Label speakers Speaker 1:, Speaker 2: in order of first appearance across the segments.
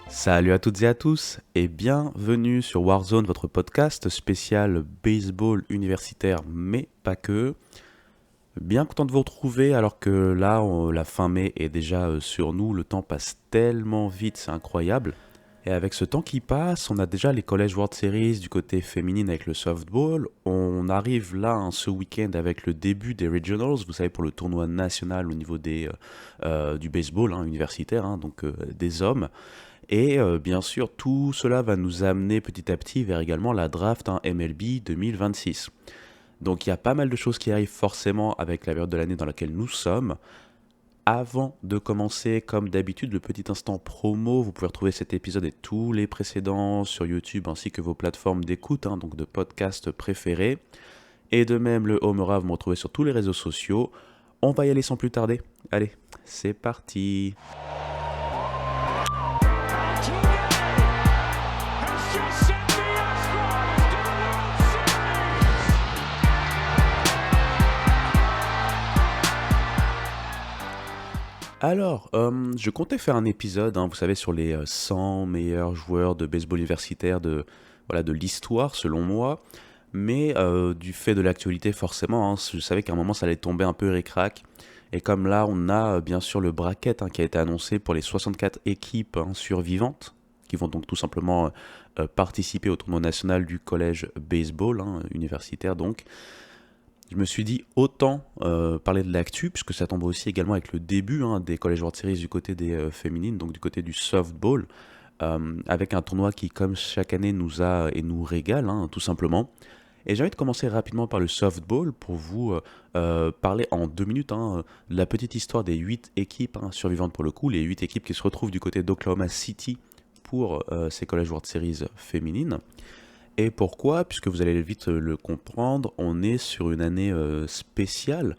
Speaker 1: Salut à toutes et à tous et bienvenue sur Warzone, votre podcast spécial baseball universitaire, mais pas que. Bien content de vous retrouver alors que là, la fin mai est déjà sur nous, le temps passe tellement vite, c'est incroyable. Et avec ce temps qui passe, on a déjà les College World Series du côté féminine avec le softball. On arrive là ce week-end avec le début des Regionals, vous savez, pour le tournoi national au niveau du baseball universitaire, donc des hommes. Et bien sûr, tout cela va nous amener petit à petit vers également la draft MLB 2026. Donc il y a pas mal de choses qui arrivent forcément avec la période de l'année dans laquelle nous sommes. Avant de commencer, comme d'habitude, le petit instant promo, vous pouvez retrouver cet épisode et tous les précédents sur YouTube ainsi que vos plateformes d'écoute, donc de podcasts préférés. Et de même, le Homera, vous me retrouvez sur tous les réseaux sociaux. On va y aller sans plus tarder. Allez, c'est parti. Alors, je comptais faire un épisode, vous savez, sur les 100 meilleurs joueurs de baseball universitaire de l'histoire, selon moi. Mais du fait de l'actualité, forcément, je savais qu'à un moment, ça allait tomber un peu ric-rac. Et comme là, on a bien sûr le bracket qui a été annoncé pour les 64 équipes survivantes, qui vont donc tout simplement participer au tournoi national du collège baseball, universitaire donc. Je me suis dit autant parler de l'actu, puisque ça tombe aussi également avec le début des College World Series du côté des féminines, donc du côté du softball, avec un tournoi qui, comme chaque année, nous a et nous régale, tout simplement. Et j'ai envie de commencer rapidement par le softball pour vous parler en 2 minutes de la petite histoire des 8 équipes survivantes pour le coup, les 8 équipes qui se retrouvent du côté d'Oklahoma City pour ces College World Series féminines. Et pourquoi? Puisque vous allez vite le comprendre, on est sur une année spéciale,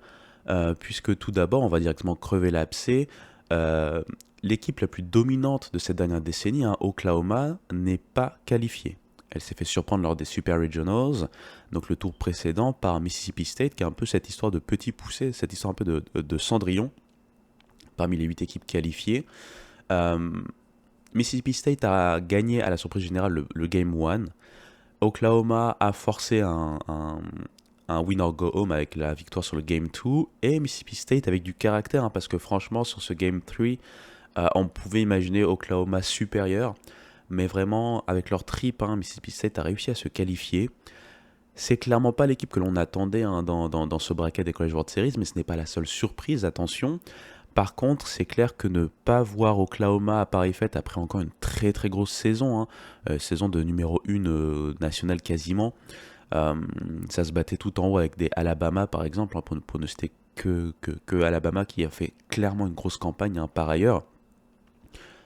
Speaker 1: puisque tout d'abord, on va directement crever l'abcès. Euh, L'équipe la plus dominante de cette dernière décennie, Oklahoma, n'est pas qualifiée. Elle s'est fait surprendre lors des Super Regionals, donc le tour précédent, par Mississippi State, qui a un peu cette histoire de petit poussé, cette histoire un peu de Cendrillon, parmi les 8 équipes qualifiées. Euh, Mississippi State a gagné à la surprise générale le Game 1. Oklahoma a forcé un win or go home avec la victoire sur le Game 2 et Mississippi State avec du caractère parce que franchement sur ce Game 3 on pouvait imaginer Oklahoma supérieur, mais vraiment avec leur trip Mississippi State a réussi à se qualifier. C'est clairement pas l'équipe que l'on attendait dans ce bracket des College World Series, mais ce n'est pas la seule surprise, attention. Par contre, c'est clair que ne pas voir Oklahoma à pareille fête après encore une très très grosse saison, saison de numéro 1 nationale quasiment, euh, ça se battait tout en haut avec des Alabama par exemple, pour ne citer que Alabama qui a fait clairement une grosse campagne par ailleurs.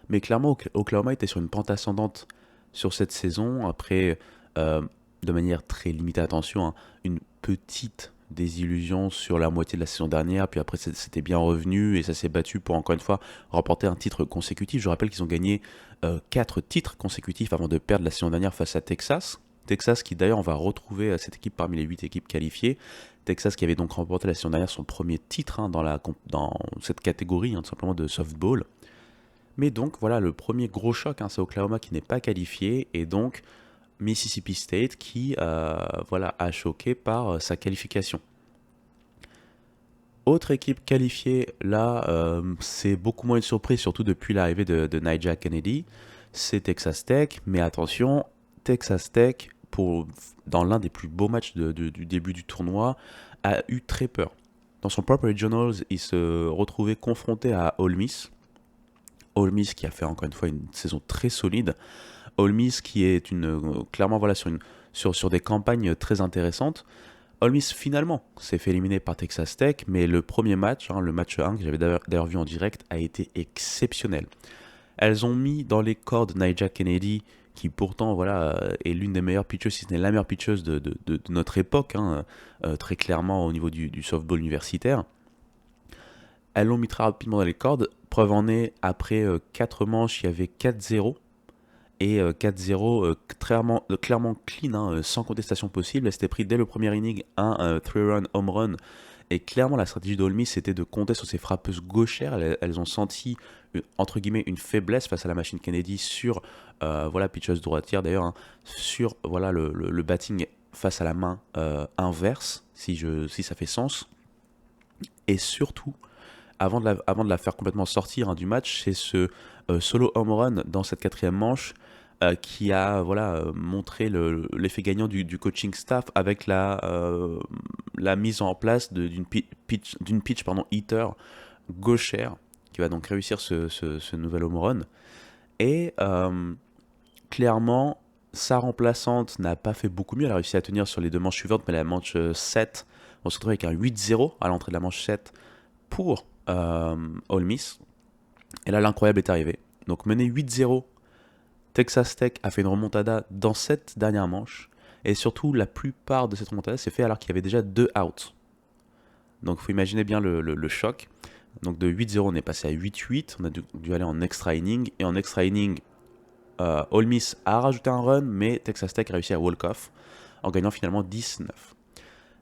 Speaker 1: Mais clairement, Oklahoma était sur une pente ascendante sur cette saison, après, euh, de manière très limitée, attention, une petite désillusion sur la moitié de la saison dernière, puis après c'était bien revenu et ça s'est battu pour encore une fois remporter un titre consécutif. Je rappelle qu'ils ont gagné 4 titres consécutifs avant de perdre la saison dernière face à Texas. Texas qui d'ailleurs on va retrouver cette équipe parmi les 8 équipes qualifiées. Texas qui avait donc remporté la saison dernière son premier titre dans cette catégorie tout simplement de softball. Mais donc voilà, le premier gros choc, c'est Oklahoma qui n'est pas qualifié, et donc Mississippi State qui a choqué par sa qualification. Autre équipe qualifiée, là, c'est beaucoup moins une surprise, surtout depuis l'arrivée de Nigel Kennedy, c'est Texas Tech, mais attention, Texas Tech, dans l'un des plus beaux matchs du début du tournoi, a eu très peur. Dans son propre Regionals, il se retrouvait confronté à Ole Miss, Ole Miss qui a fait encore une fois une saison très solide. Ole Miss qui est clairement sur des campagnes très intéressantes. Ole Miss finalement s'est fait éliminer par Texas Tech, mais le premier match, le match 1 que j'avais d'ailleurs vu en direct, a été exceptionnel. Elles ont mis dans les cordes Nigel Kennedy, qui pourtant est l'une des meilleures pitcheuses, si ce n'est la meilleure pitcheuse de notre époque, très clairement au niveau du softball universitaire. Elles l'ont mis très rapidement dans les cordes. Preuve en est, après 4 manches, il y avait 4-0. Et 4-0 clairement clean, sans contestation possible. Elle s'était pris dès le premier inning un 3-run home run. Et clairement, la stratégie d'Ole Miss, c'était de compter sur ses frappeuses gauchères. Elles ont senti entre guillemets une faiblesse face à la machine Kennedy sur voilà, pitcheuse droitière d'ailleurs, hein, sur voilà, le batting face à la main inverse, si ça fait sens. Et surtout, avant de la faire complètement sortir hein, du match, c'est ce solo home run dans cette quatrième manche qui a voilà, montré l'effet gagnant du coaching staff avec la mise en place d'une pitch hitter gauchère qui va donc réussir ce nouvel home run. Et clairement, sa remplaçante n'a pas fait beaucoup mieux. Elle a réussi à tenir sur les deux manches suivantes, mais la manche 7, on se retrouve avec un 8-0 à l'entrée de la manche 7 pour Ole Miss. Et là, l'incroyable est arrivé. Donc, mené 8-0, Texas Tech a fait une remontada dans cette dernière manche. Et surtout, la plupart de cette remontada s'est fait alors qu'il y avait déjà 2 outs. Donc, il faut imaginer bien le choc. Donc, de 8-0, on est passé à 8-8. On a dû aller en extra inning. Et en extra inning, Ole Miss a rajouté un run, mais Texas Tech a réussi à walk-off en gagnant finalement 19.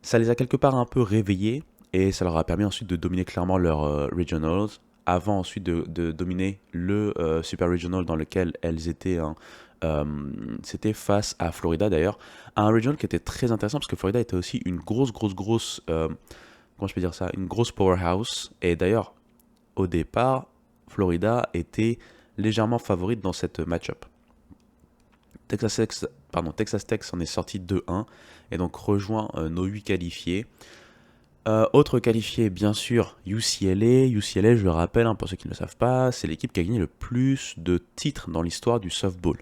Speaker 1: Ça les a quelque part un peu réveillés et ça leur a permis ensuite de dominer clairement leur regionals avant ensuite de dominer le Super Regional dans lequel elles étaient. C'était face à Florida d'ailleurs, un regional qui était très intéressant parce que Florida était aussi une grosse, comment je peux dire ça, une grosse powerhouse. Et d'ailleurs, au départ, Florida était légèrement favorite dans cette match-up. Texas Tech s'en est sorti 2-1 et donc rejoint nos 8 qualifiés. Autre qualifié, bien sûr, UCLA. UCLA, je le rappelle, hein, pour ceux qui ne le savent pas, c'est l'équipe qui a gagné le plus de titres dans l'histoire du softball.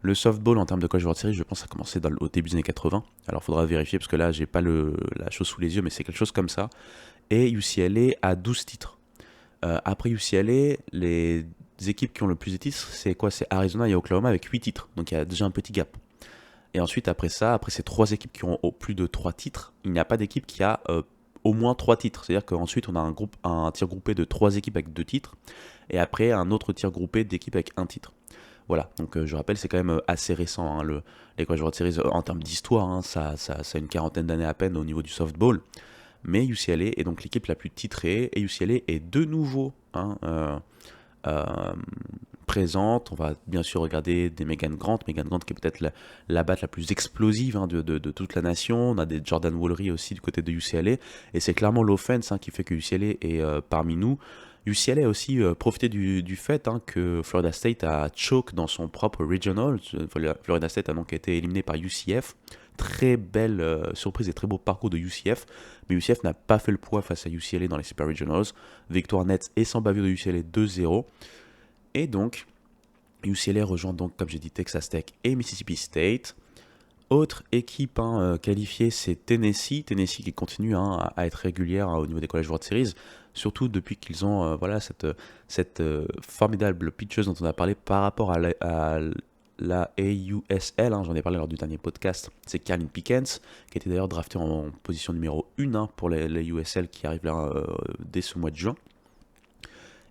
Speaker 1: Le softball, en termes de College World Series, je pense que ça a commencé au début des années 80. Alors, il faudra vérifier parce que là, j'ai pas la chose sous les yeux, mais c'est quelque chose comme ça. Et UCLA a 12 titres. Après UCLA, les équipes qui ont le plus de titres, c'est quoi? C'est Arizona et Oklahoma avec 8 titres. Donc, il y a déjà un petit gap. Et ensuite, après ces 3 équipes qui ont plus de 3 titres, il n'y a pas d'équipe qui a au moins 3 titres. C'est-à-dire qu'ensuite, on a un tir groupé de 3 équipes avec 2 titres. Et après, un autre tir groupé d'équipes avec 1 titre. Voilà, donc je rappelle, c'est quand même assez récent. Hein, les College World Series, en termes d'histoire, hein, ça a une quarantaine d'années à peine au niveau du softball. Mais UCLA est donc l'équipe la plus titrée. Et UCLA est de nouveau présente. On va bien sûr regarder des Megan Grant qui est peut-être la batte la plus explosive hein, de toute la nation. On a des Jordan Wallery aussi du côté de UCLA. Et c'est clairement l'offense hein, qui fait que UCLA est parmi nous. UCLA a aussi profité du fait hein, que Florida State a choke dans son propre regional. Florida State a donc été éliminé par UCF. Très belle surprise et très beau parcours de UCF. Mais UCF n'a pas fait le poids face à UCLA dans les Super Regionals. Victoire nette et sans bavure de UCLA 2-0. Et donc, UCLA rejoint donc, comme j'ai dit, Texas Tech et Mississippi State. Autre équipe qualifiée, c'est Tennessee. Tennessee qui continue à être régulière au niveau des College World Series, surtout depuis qu'ils ont cette formidable pitcheuse dont on a parlé par rapport à la AUSL, hein, j'en ai parlé lors du dernier podcast, c'est Carlin Pickens, qui était d'ailleurs drafté en position numéro 1 hein, pour les USL qui arrive là dès ce mois de juin.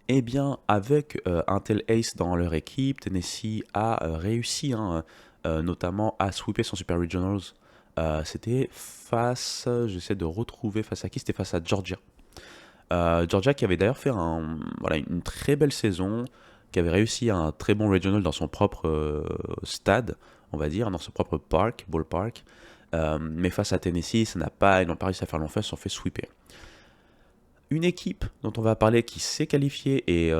Speaker 1: Eh bien, avec un tel ace dans leur équipe, Tennessee a réussi notamment à sweeper son Super Regionals. C'était j'essaie de retrouver face à qui? C'était face à Georgia. Georgia qui avait d'ailleurs fait une très belle saison, qui avait réussi un très bon regional dans son propre stade, on va dire, dans son propre ballpark. Mais face à Tennessee, ils n'ont pas réussi à faire long feu, ils se sont fait sweeper. Une équipe dont on va parler qui s'est qualifiée, et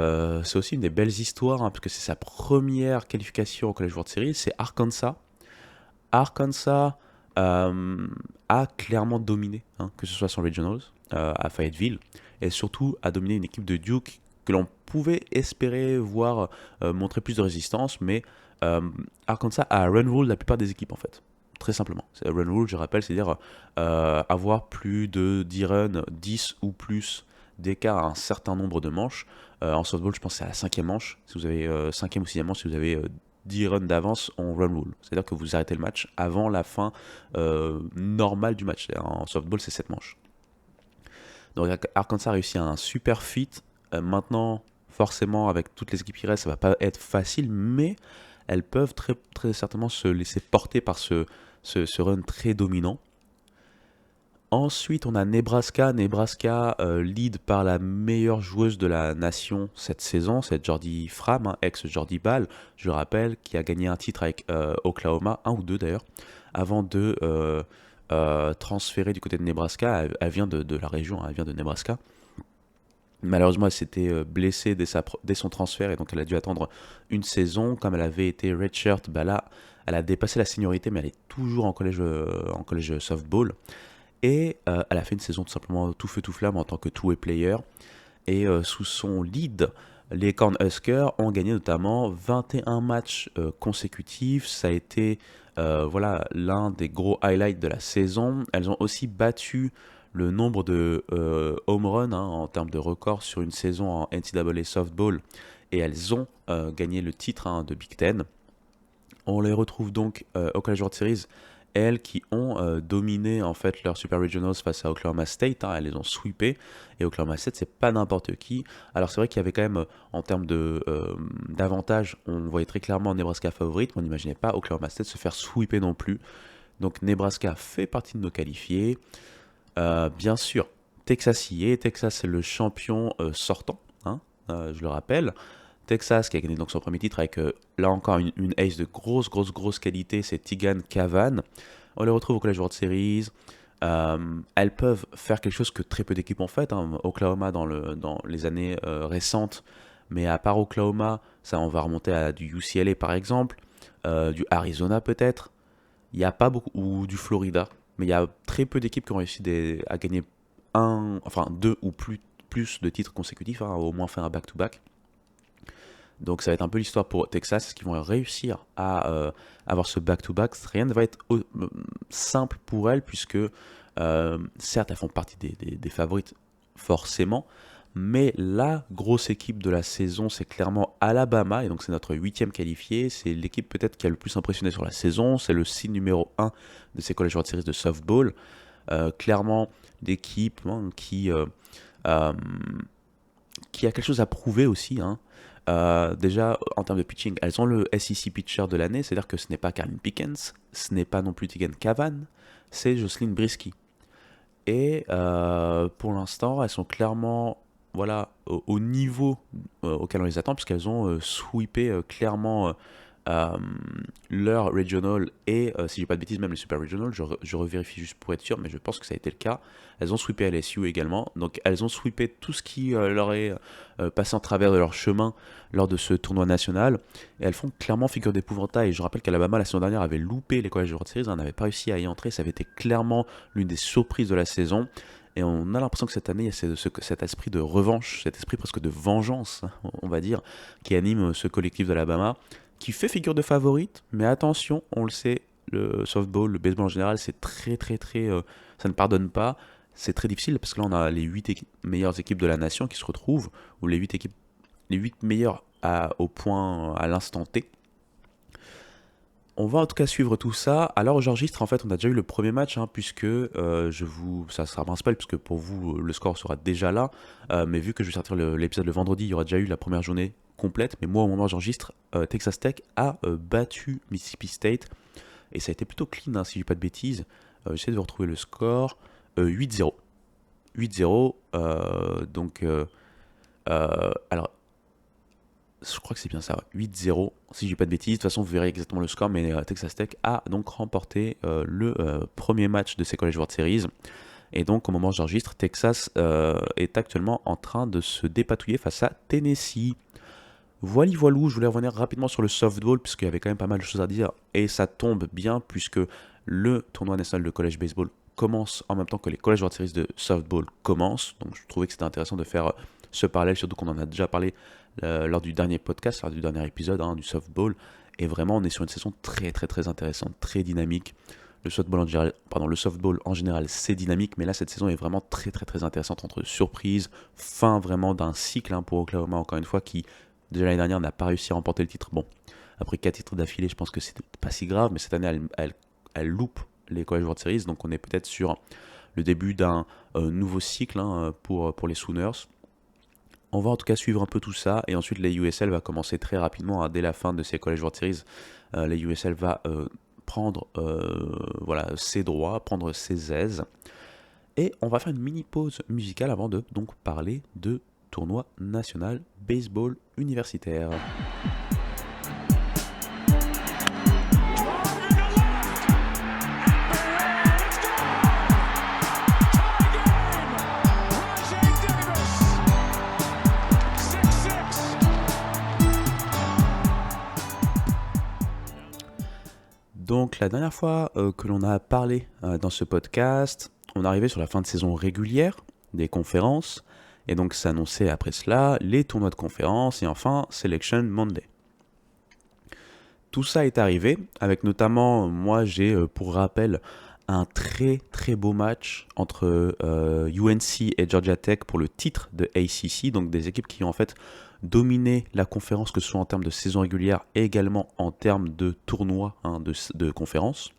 Speaker 1: c'est aussi une des belles histoires, hein, parce que c'est sa première qualification au College World Series, c'est Arkansas. Arkansas a clairement dominé, hein, que ce soit son Regionals à Fayetteville, et surtout a dominé une équipe de Duke que l'on pouvait espérer voir montrer plus de résistance, mais Arkansas a run rule la plupart des équipes en fait. Très simplement. Run rule, je rappelle, c'est-à-dire avoir plus de 10 runs, 10 ou plus d'écart à un certain nombre de manches. En softball, je pense que c'est à la 5e manche. Si vous avez 5e ou 6e manche, si vous avez 10 runs d'avance, on run rule. C'est-à-dire que vous arrêtez le match avant la fin normale du match. En softball, c'est 7 manches. Donc Arkansas a réussi un super fit. Maintenant, forcément, avec toutes les équipes qui restent, ça va pas être facile, mais elles peuvent très, très certainement se laisser porter par ce run très dominant. Ensuite, on a Nebraska. Nebraska, lead par la meilleure joueuse de la nation cette saison, c'est Jordi Fram, hein, ex-Jordi Ball, je le rappelle, qui a gagné un titre avec Oklahoma, un ou deux d'ailleurs, avant de transférer du côté de Nebraska. Elle vient de la région, hein, elle vient de Nebraska. Malheureusement, elle s'était blessée dès son transfert et donc elle a dû attendre une saison. Comme elle avait été redshirt, bah là, elle a dépassé la seniorité, mais elle est toujours en collège softball. Et elle a fait une saison tout simplement tout feu tout flamme en tant que two-way player. Et sous son lead, les Cornhuskers ont gagné notamment 21 matchs consécutifs. Ça a été voilà, l'un des gros highlights de la saison. Elles ont aussi battu le nombre de home runs hein, en termes de record sur une saison en NCAA softball. Et elles ont gagné le titre hein, de Big Ten. On les retrouve donc au College World Series, elles qui ont dominé en fait leur Super Regionals face à Oklahoma State, hein, elles les ont sweepées, et Oklahoma State c'est pas n'importe qui. Alors c'est vrai qu'il y avait quand même en termes d'avantage, on voyait très clairement Nebraska favorite, mais on n'imaginait pas Oklahoma State se faire sweeper non plus. Donc Nebraska fait partie de nos qualifiés. Bien sûr, Texas y est, Texas c'est le champion sortant, hein, je le rappelle. Texas qui a gagné donc son premier titre avec là encore une ace de grosse qualité, c'est Tegan Cavan. On les retrouve au College World Series. Elles peuvent faire quelque chose que très peu d'équipes ont fait. Hein. Oklahoma dans les années récentes, mais à part Oklahoma, ça on va remonter à du UCLA par exemple, du Arizona peut-être. Il n'y a pas beaucoup, ou du Florida, mais il y a très peu d'équipes qui ont réussi à gagner deux ou plus de titres consécutifs, hein, au moins faire un back-to-back. Donc ça va être un peu l'histoire pour Texas, est-ce qu'ils vont réussir à avoir ce back-to-back. Rien ne va être simple pour elles, puisque certes elles font partie des favorites forcément, mais la grosse équipe de la saison c'est clairement Alabama, et donc c'est notre 8e qualifié, c'est l'équipe peut-être qui a le plus impressionné sur la saison, c'est le seed numéro 1 de ces College World Series de softball. Clairement l'équipe hein, qui a quelque chose à prouver aussi, hein. Déjà, en termes de pitching, elles ont le SEC Pitcher de l'année, c'est-à-dire que ce n'est pas Karen Pickens, ce n'est pas non plus Tegan Cavan, c'est Jocelyn Brisky. Et pour l'instant, elles sont clairement voilà, au niveau auquel on les attend, puisqu'elles ont sweepé clairement euh, leur regional et, si j'ai pas de bêtises, même les super regional. Je revérifie juste pour être sûr, mais je pense que ça a été le cas. Elles ont sweepé LSU également, donc elles ont sweepé tout ce qui leur est passé en travers de leur chemin lors de ce tournoi national, et elles font clairement figure d'épouvantail. Je rappelle qu'Alabama la saison dernière avait loupé les College World Series, n'avait pas réussi à y entrer, ça avait été clairement l'une des surprises de la saison. Et on a l'impression que cette année, il y a cet esprit de revanche, cet esprit presque de vengeance, on va dire, qui anime ce collectif d'Alabama, qui fait figure de favorite, mais attention, on le sait, le softball, le baseball en général, c'est très, ça ne pardonne pas. C'est très difficile parce que là, on a les 8 meilleures équipes de la nation qui se retrouvent, ou les 8 meilleures au point à l'instant T. On va en tout cas suivre tout ça. Alors j'enregistre, en fait, on a déjà eu le premier match, hein, puisque ça sera un spoil, puisque pour vous, le score sera déjà là. Mais vu que je vais sortir l'épisode le vendredi, il y aura déjà eu la première journée complète. Mais moi, au moment où j'enregistre, Texas Tech a battu Mississippi State. Et ça a été plutôt clean, hein, si je dis pas de bêtises. J'essaie de vous retrouver le score. 8-0. 8-0. Alors, je crois que c'est bien ça, 8-0, si je dis pas de bêtises. De toute façon, vous verrez exactement le score, mais Texas Tech a donc remporté le premier match de ces College World Series. Et donc, au moment où j'enregistre, Texas est actuellement en train de se dépatouiller face à Tennessee. Voilou, je voulais revenir rapidement sur le softball, puisqu'il y avait quand même pas mal de choses à dire, et ça tombe bien, puisque le tournoi national de college baseball commence en même temps que les College World Series de softball commencent. Donc, je trouvais que c'était intéressant de faire ce parallèle, surtout qu'on en a déjà parlé lors du dernier podcast, lors du dernier épisode hein, du softball. Et vraiment, on est sur une saison très intéressante, très dynamique. Le softball en général, c'est dynamique, mais là, cette saison est vraiment très intéressante, entre surprises, fin vraiment d'un cycle hein, pour Oklahoma, encore une fois, qui, déjà l'année dernière, n'a pas réussi à remporter le titre. Bon, après 4 titres d'affilée, je pense que c'est pas si grave, mais cette année, elle loupe les College World Series, donc on est peut-être sur le début d'un nouveau cycle hein, pour les Sooners. On va en tout cas suivre un peu tout ça, et ensuite la USL va commencer très rapidement, hein, dès la fin de ces College World Series. La USL va prendre ses droits, prendre ses aises, Et on va faire une mini pause musicale avant de donc parler de tournoi national baseball universitaire. Donc la dernière fois que l'on a parlé dans ce podcast, on arrivait sur la fin de saison régulière des conférences, et donc s'annonçait après cela les tournois de conférences et enfin Selection Monday. Tout ça est arrivé, avec notamment, moi j'ai pour rappel un très très beau match entre UNC et Georgia Tech pour le titre de ACC, donc des équipes qui ont en fait dominé la conférence, que ce soit en termes de saison régulière et également en termes de tournoi de conférence,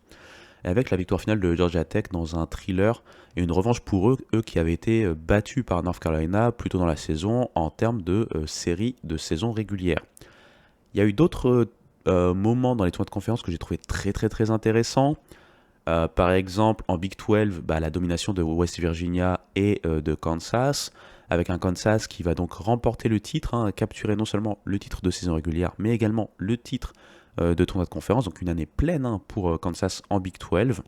Speaker 1: avec la victoire finale de Georgia Tech dans un thriller et une revanche pour eux qui avaient été battus par North Carolina plus tôt dans la saison en termes de série de saison régulière. Il y a eu d'autres moments dans les tournois de conférence que j'ai trouvé très très très intéressants. Par exemple, en Big 12, la domination de West Virginia et de Kansas, avec un Kansas qui va donc remporter le titre, capturer non seulement le titre de saison régulière, mais également le titre de tournoi de conférence, donc une année pleine pour Kansas en Big 12.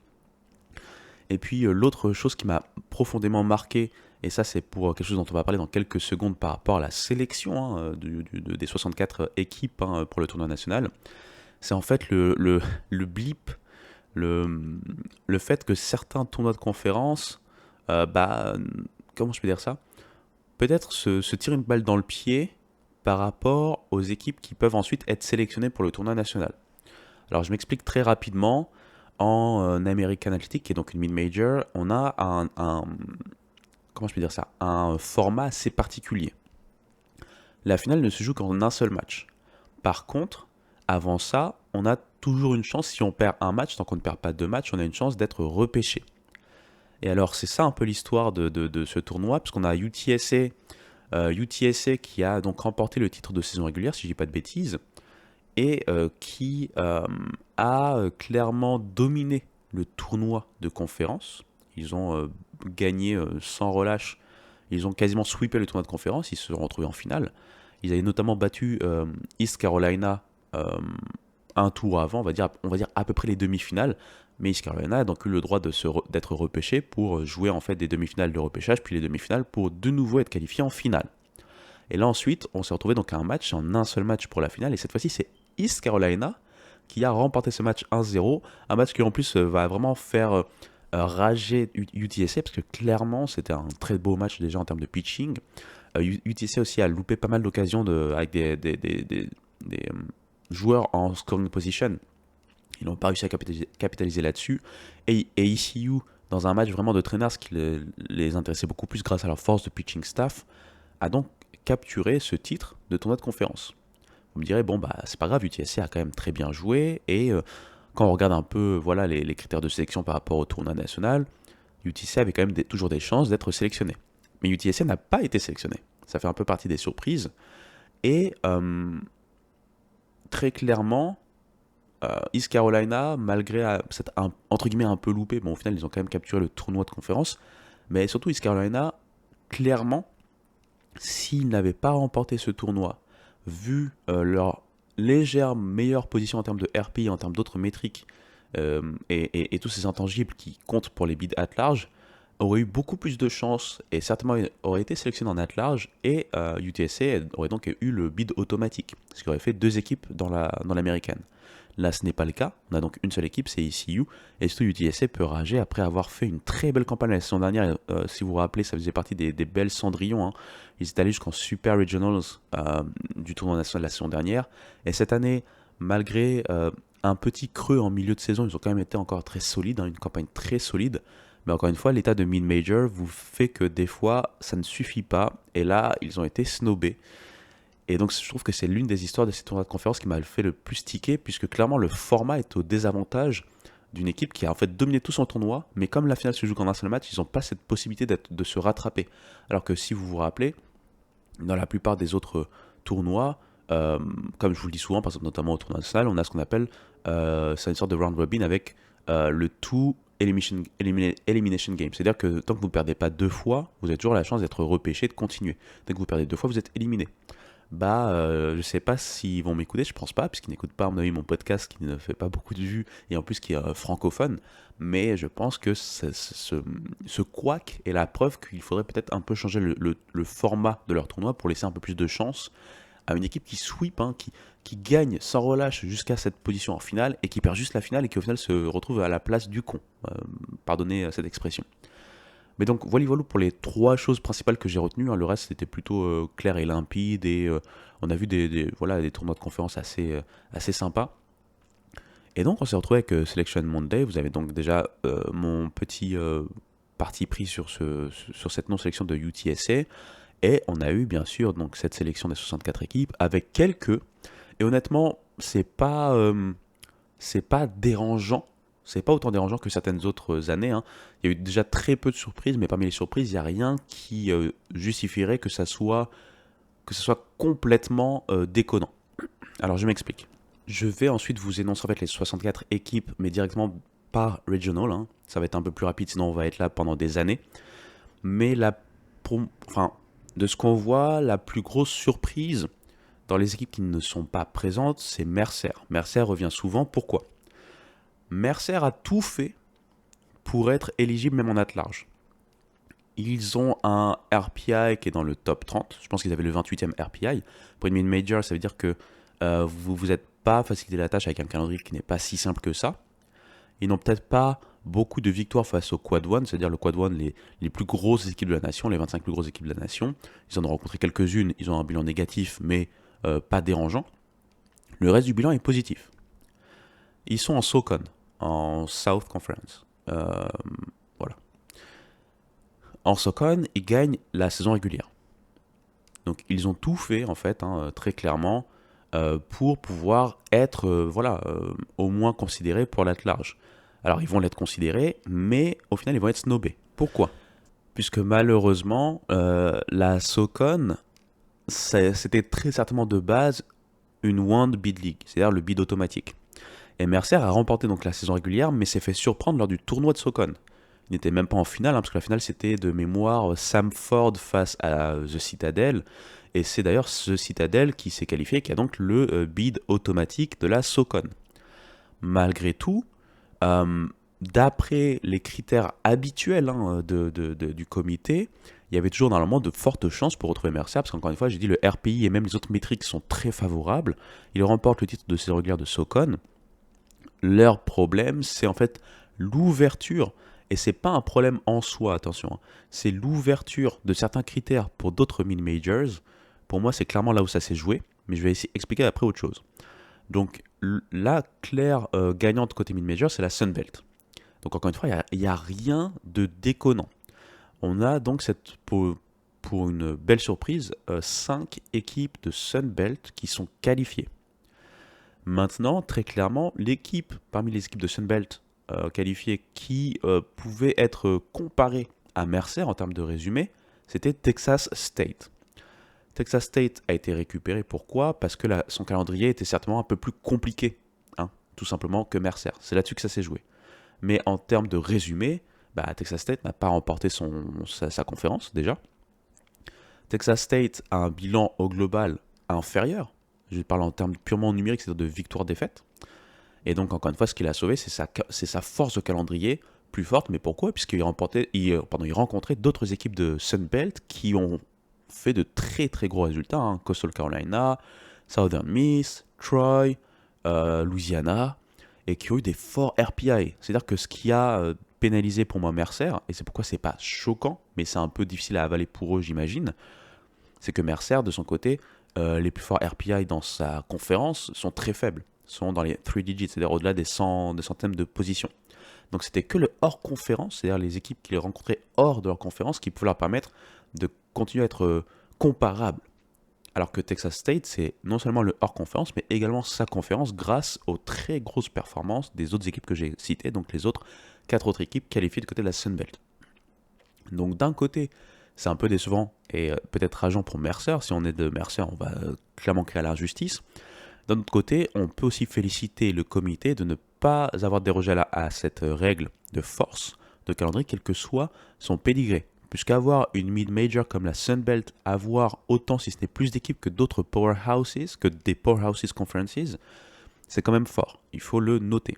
Speaker 1: Et puis l'autre chose qui m'a profondément marqué, et ça c'est pour quelque chose dont on va parler dans quelques secondes par rapport à la sélection des 64 équipes pour le tournoi national, c'est en fait le blip, le fait que certains tournois de conférence, comment je peux dire ça, peut-être se tirent une balle dans le pied par rapport aux équipes qui peuvent ensuite être sélectionnées pour le tournoi national. Alors je m'explique très rapidement. En American Athletic, qui est donc une mid-major, on a comment je peux dire ça, un format assez particulier. La finale ne se joue qu'en un seul match. Par contre, avant ça, on a toujours une chance, si on perd un match, tant qu'on ne perd pas deux matchs, on a une chance d'être repêché. Et alors c'est ça un peu l'histoire de ce tournoi, puisqu'on a UTSA qui a donc remporté le titre de saison régulière, si je ne dis pas de bêtises, et qui a clairement dominé le tournoi de conférence. Ils ont gagné sans relâche, ils ont quasiment sweepé le tournoi de conférence, ils se sont retrouvés en finale. Ils avaient notamment battu East Carolina un tour avant, on va dire à peu près les demi-finales, mais East Carolina a donc eu le droit d'être repêché pour jouer en fait des demi-finales de repêchage, puis les demi-finales pour de nouveau être qualifié en finale. Et là ensuite, on s'est retrouvé donc à en un seul match pour la finale, et cette fois-ci c'est East Carolina qui a remporté ce match 1-0, un match qui en plus va vraiment faire rager UTSA, parce que clairement c'était un très beau match déjà en termes de pitching. UTSA aussi a loupé pas mal d'occasions avec des joueurs en scoring position. Ils n'ont pas réussi à capitaliser là-dessus. Et ECU, dans un match vraiment de traînard, ce qui les intéressait beaucoup plus grâce à leur force de pitching staff, a donc capturé ce titre de tournoi de conférence. Vous me direz, c'est pas grave, UTSA a quand même très bien joué, et quand on regarde un peu les critères de sélection par rapport au tournoi national, UTSA avait quand même toujours des chances d'être sélectionné. Mais UTSA n'a pas été sélectionné. Ça fait un peu partie des surprises. Et très clairement, East Carolina, malgré cette entre guillemets un peu loupé, au final ils ont quand même capturé le tournoi de conférence, mais surtout East Carolina, clairement, s'ils n'avaient pas remporté ce tournoi, vu leur légère meilleure position en termes de RPI, en termes d'autres métriques, et tous ces intangibles qui comptent pour les bids at large, aurait eu beaucoup plus de chances et certainement aurait été sélectionné en at large, et UTSA aurait donc eu le bid automatique, ce qui aurait fait deux équipes dans l'américaine. Là, ce n'est pas le cas. On a donc une seule équipe, c'est ECU. Et surtout, UTSA peut rager après avoir fait une très belle campagne la saison dernière. Si vous vous rappelez, ça faisait partie des belles cendrillons. Ils étaient allés jusqu'en Super Regionals du tournoi national la saison dernière. Et cette année, malgré un petit creux en milieu de saison, ils ont quand même été encore très solides, une campagne très solide. Mais encore une fois, l'état de mid-major vous fait que des fois, ça ne suffit pas. Et là, ils ont été snobés. Et donc je trouve que c'est l'une des histoires de ces tournois de conférence qui m'a fait le plus tiquer, puisque clairement le format est au désavantage d'une équipe qui a en fait dominé tout son tournoi, mais comme la finale se joue qu'en un seul match, ils n'ont pas cette possibilité de se rattraper. Alors que si vous vous rappelez, dans la plupart des autres tournois, comme je vous le dis souvent, par exemple notamment au tournoi national, on a ce qu'on appelle, c'est une sorte de round robin avec le tout elimination game. C'est-à-dire que tant que vous ne perdez pas 2 fois, vous avez toujours la chance d'être repêché, de continuer. Dès que vous perdez 2 fois, vous êtes éliminé. Je sais pas s'ils vont m'écouter, je pense pas, puisqu'ils n'écoutent pas, à mon avis, mon podcast qui ne fait pas beaucoup de vues, et en plus qui est francophone, mais je pense que ce couac est la preuve qu'il faudrait peut-être un peu changer le format de leur tournoi pour laisser un peu plus de chance à une équipe qui sweep, hein, qui gagne sans relâche jusqu'à cette position en finale, et qui perd juste la finale, et qui au final se retrouve à la place du con. Pardonnez cette expression. Mais donc, voilà pour les 3 choses principales que j'ai retenues, hein. Le reste, c'était plutôt clair et limpide. Et on a vu voilà, des tournois de conférence assez sympas. Et donc, on s'est retrouvé avec Selection Monday. Vous avez donc déjà mon petit parti pris sur cette non-sélection de UTSA. Et on a eu, bien sûr, donc, cette sélection des 64 équipes avec quelques. Et honnêtement, c'est pas dérangeant. C'est pas autant dérangeant que certaines autres années, hein. Il y a eu déjà très peu de surprises, mais parmi les surprises, il n'y a rien qui justifierait que ça soit complètement déconnant. Alors je m'explique. Je vais ensuite vous énoncer en fait les 64 équipes, mais directement par regional, hein. Ça va être un peu plus rapide, sinon on va être là pendant des années. Mais de ce qu'on voit, la plus grosse surprise dans les équipes qui ne sont pas présentes, c'est Mercer. Mercer revient souvent. Pourquoi ? Mercer a tout fait pour être éligible même en at-large. Ils ont un RPI qui est dans le top 30. Je pense qu'ils avaient le 28e RPI. Pour une mid-major, ça veut dire que vous n'êtes pas facilité la tâche avec un calendrier qui n'est pas si simple que ça. Ils n'ont peut-être pas beaucoup de victoires face au Quad One, c'est-à-dire le Quad One, les plus grosses équipes de la nation, les 25 plus grosses équipes de la nation. Ils en ont rencontré quelques-unes, ils ont un bilan négatif, mais pas dérangeant. Le reste du bilan est positif. Ils sont en SoCon, en South Conference. Voilà. En SoCon, ils gagnent la saison régulière. Donc ils ont tout fait, en fait, hein, très clairement, pour pouvoir être au moins considérés pour l'at large. Alors ils vont l'être considérés, mais au final ils vont être snobés. Pourquoi ? Puisque malheureusement, la SoCon, c'était très certainement de base une One Bid League, c'est-à-dire le bid automatique. Et Mercer a remporté donc la saison régulière, mais s'est fait surprendre lors du tournoi de SoCon. Il n'était même pas en finale, hein, parce que la finale c'était de mémoire Sam Ford face à The Citadel. Et c'est d'ailleurs The Citadel qui s'est qualifié, qui a donc le bid automatique de la SoCon. Malgré tout, d'après les critères habituels, hein, du comité, il y avait toujours normalement de fortes chances pour retrouver Mercer, parce qu'encore une fois, j'ai dit le RPI et même les autres métriques sont très favorables. Ils remportent le titre de saison régulière de SoCon. Leur problème, c'est en fait l'ouverture, et c'est pas un problème en soi, attention, hein. C'est l'ouverture de certains critères pour d'autres mid-majors. Pour moi, c'est clairement là où ça s'est joué, mais je vais essayer d'expliquer après autre chose. Donc, la claire gagnante côté mid-major, c'est la Sunbelt. Donc, encore une fois, il n'y a rien de déconnant. On a donc pour une belle surprise, 5 équipes de Sunbelt qui sont qualifiées. Maintenant, très clairement, l'équipe parmi les équipes de Sunbelt qualifiées qui pouvait être comparée à Mercer en termes de résumé, c'était Texas State. Texas State a été récupéré, pourquoi ? Parce que son calendrier était certainement un peu plus compliqué, hein, tout simplement, que Mercer. C'est là-dessus que ça s'est joué. Mais en termes de résumé, Texas State n'a pas remporté sa conférence déjà. Texas State a un bilan au global inférieur. Je parle en termes purement numériques, c'est-à-dire de victoire-défaite. Et donc, encore une fois, ce qu'il a sauvé, c'est sa force de calendrier plus forte. Mais pourquoi ? Puisqu'il rencontrait d'autres équipes de Sunbelt qui ont fait de très très gros résultats, hein. Coastal Carolina, Southern Miss, Troy, Louisiana, et qui ont eu des forts RPI. C'est-à-dire que ce qui a pénalisé pour moi Mercer, et c'est pourquoi c'est pas choquant, mais c'est un peu difficile à avaler pour eux, j'imagine, c'est que Mercer, de son côté, les plus forts RPI dans sa conférence sont très faibles, sont dans les 3 digits, c'est-à-dire au-delà des centaines de positions. Donc c'était que le hors-conférence, c'est-à-dire les équipes qui les rencontraient hors de leur conférence, qui pouvaient leur permettre de continuer à être comparables. Alors que Texas State, c'est non seulement le hors-conférence, mais également sa conférence grâce aux très grosses performances des autres équipes que j'ai citées, donc les 4 autres équipes qualifiées du côté de la Sunbelt. Donc d'un côté, c'est un peu décevant et peut-être rageant pour Mercer. Si on est de Mercer, on va clairement créer l'injustice. D'un autre côté, on peut aussi féliciter le comité de ne pas avoir dérogé à cette règle de force de calendrier, quel que soit son pédigré. Puisqu'avoir une mid-major comme la Sunbelt, avoir autant, si ce n'est plus d'équipes que d'autres powerhouses, que des powerhouses conferences, c'est quand même fort. Il faut le noter.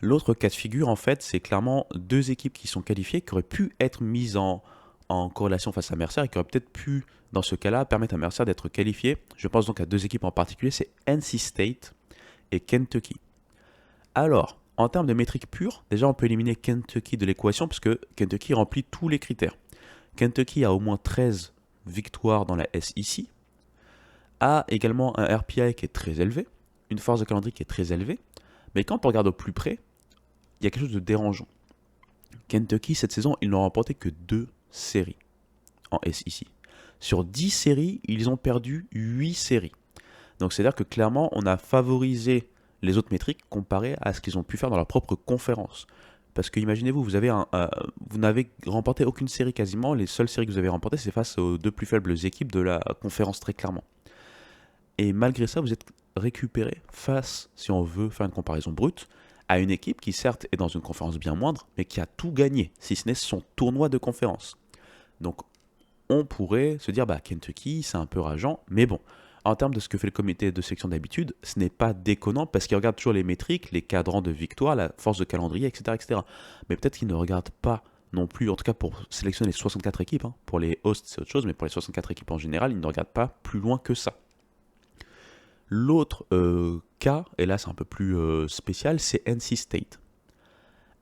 Speaker 1: L'autre cas de figure, en fait, c'est clairement deux équipes qui sont qualifiées, qui auraient pu être mises en corrélation face à Mercer et qui auraient peut-être pu, dans ce cas-là, permettre à Mercer d'être qualifié. Je pense donc à deux équipes en particulier, c'est NC State et Kentucky. Alors, en termes de métriques pures, déjà on peut éliminer Kentucky de l'équation parce que Kentucky remplit tous les critères. Kentucky a au moins 13 victoires dans la SEC, a également un RPI qui est très élevé, une force de calendrier qui est très élevée, mais quand on regarde au plus près, il y a quelque chose de dérangeant. Kentucky, cette saison, ils n'ont remporté que 2 séries en SEC. Sur 10 séries, ils ont perdu 8 séries. Donc c'est-à-dire que clairement, on a favorisé les autres métriques comparé à ce qu'ils ont pu faire dans leur propre conférence. Parce que imaginez-vous, vous n'avez remporté aucune série quasiment. Les seules séries que vous avez remportées, c'est face aux deux plus faibles équipes de la conférence très clairement. Et malgré ça, vous êtes récupéré face, si on veut faire une comparaison brute, à une équipe qui certes est dans une conférence bien moindre, mais qui a tout gagné, si ce n'est son tournoi de conférence. Donc on pourrait se dire, Kentucky, c'est un peu rageant, mais bon, en termes de ce que fait le comité de sélection d'habitude, ce n'est pas déconnant parce qu'il regarde toujours les métriques, les cadrans de victoire, la force de calendrier, etc. etc. Mais peut-être qu'il ne regarde pas non plus, en tout cas pour sélectionner les 64 équipes, pour les hosts c'est autre chose, mais pour les 64 équipes en général, il ne regarde pas plus loin que ça. L'autre cas, et là c'est un peu plus spécial, c'est NC State.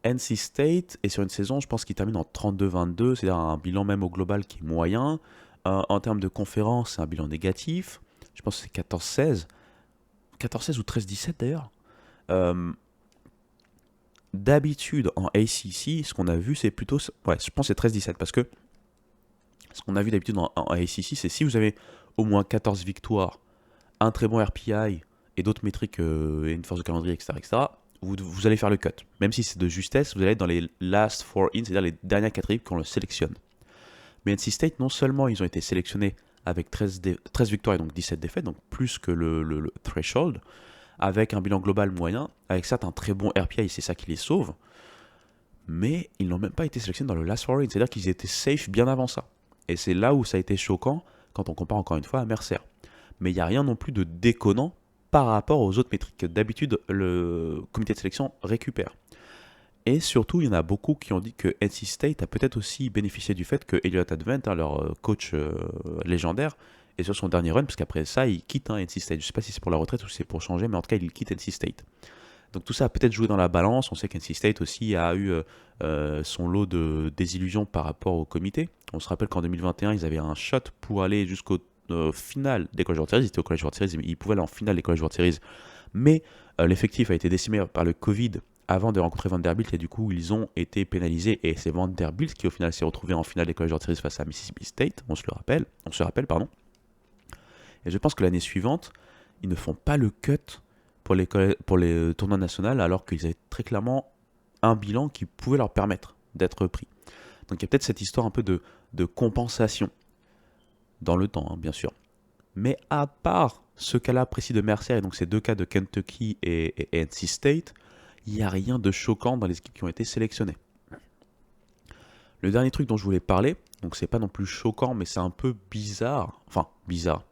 Speaker 1: NC State est sur une saison, je pense qu'il termine en 32-22, c'est-à-dire un bilan même au global qui est moyen. En termes de conférence, c'est un bilan négatif. Je pense que c'est 14-16. 14-16 ou 13-17 d'ailleurs. D'habitude, en ACC, ce qu'on a vu, c'est plutôt... Ouais, je pense que c'est 13-17 parce que ce qu'on a vu d'habitude en ACC, c'est si vous avez au moins 14 victoires, un très bon RPI et d'autres métriques et une force de calendrier, etc., vous allez faire le cut. Même si c'est de justesse, vous allez être dans les last four in, c'est-à-dire les dernières 4 équipes qu'on le sélectionne. Mais NC State, non seulement ils ont été sélectionnés avec 13 victoires et donc 17 défaites, donc plus que le threshold, avec un bilan global moyen, avec certes un très bon RPI, c'est ça qui les sauve, mais ils n'ont même pas été sélectionnés dans le last four in, c'est-à-dire qu'ils étaient safe bien avant ça. Et c'est là où ça a été choquant quand on compare encore une fois à Mercer. Mais il n'y a rien non plus de déconnant par rapport aux autres métriques que d'habitude le comité de sélection récupère. Et surtout, il y en a beaucoup qui ont dit que NC State a peut-être aussi bénéficié du fait que Elliott Advent, leur coach légendaire, est sur son dernier run, parce qu'après ça, il quitte NC State. Je ne sais pas si c'est pour la retraite ou si c'est pour changer, mais en tout cas, il quitte NC State. Donc tout ça a peut-être joué dans la balance. On sait qu'NC State aussi a eu son lot de désillusions par rapport au comité. On se rappelle qu'en 2021, ils avaient un shot pour aller jusqu'au finale des College World Series. Ils étaient au College World Series, ils pouvaient aller en finale des College World Series. Mais l'effectif a été décimé par le Covid avant de rencontrer Vanderbilt et du coup ils ont été pénalisés et c'est Vanderbilt qui au final s'est retrouvé en finale des College World Series face à Mississippi State, on se rappelle. Et je pense que l'année suivante, ils ne font pas le cut pour les tournois nationaux alors qu'ils avaient très clairement un bilan qui pouvait leur permettre d'être pris. Donc il y a peut-être cette histoire un peu de compensation dans le temps, bien sûr. Mais à part ce cas-là précis de Mercer et donc ces deux cas de Kentucky et NC State, il n'y a rien de choquant dans les équipes qui ont été sélectionnées. Le dernier truc dont je voulais parler, donc c'est pas non plus choquant, mais c'est un peu bizarre. Enfin, bizarre.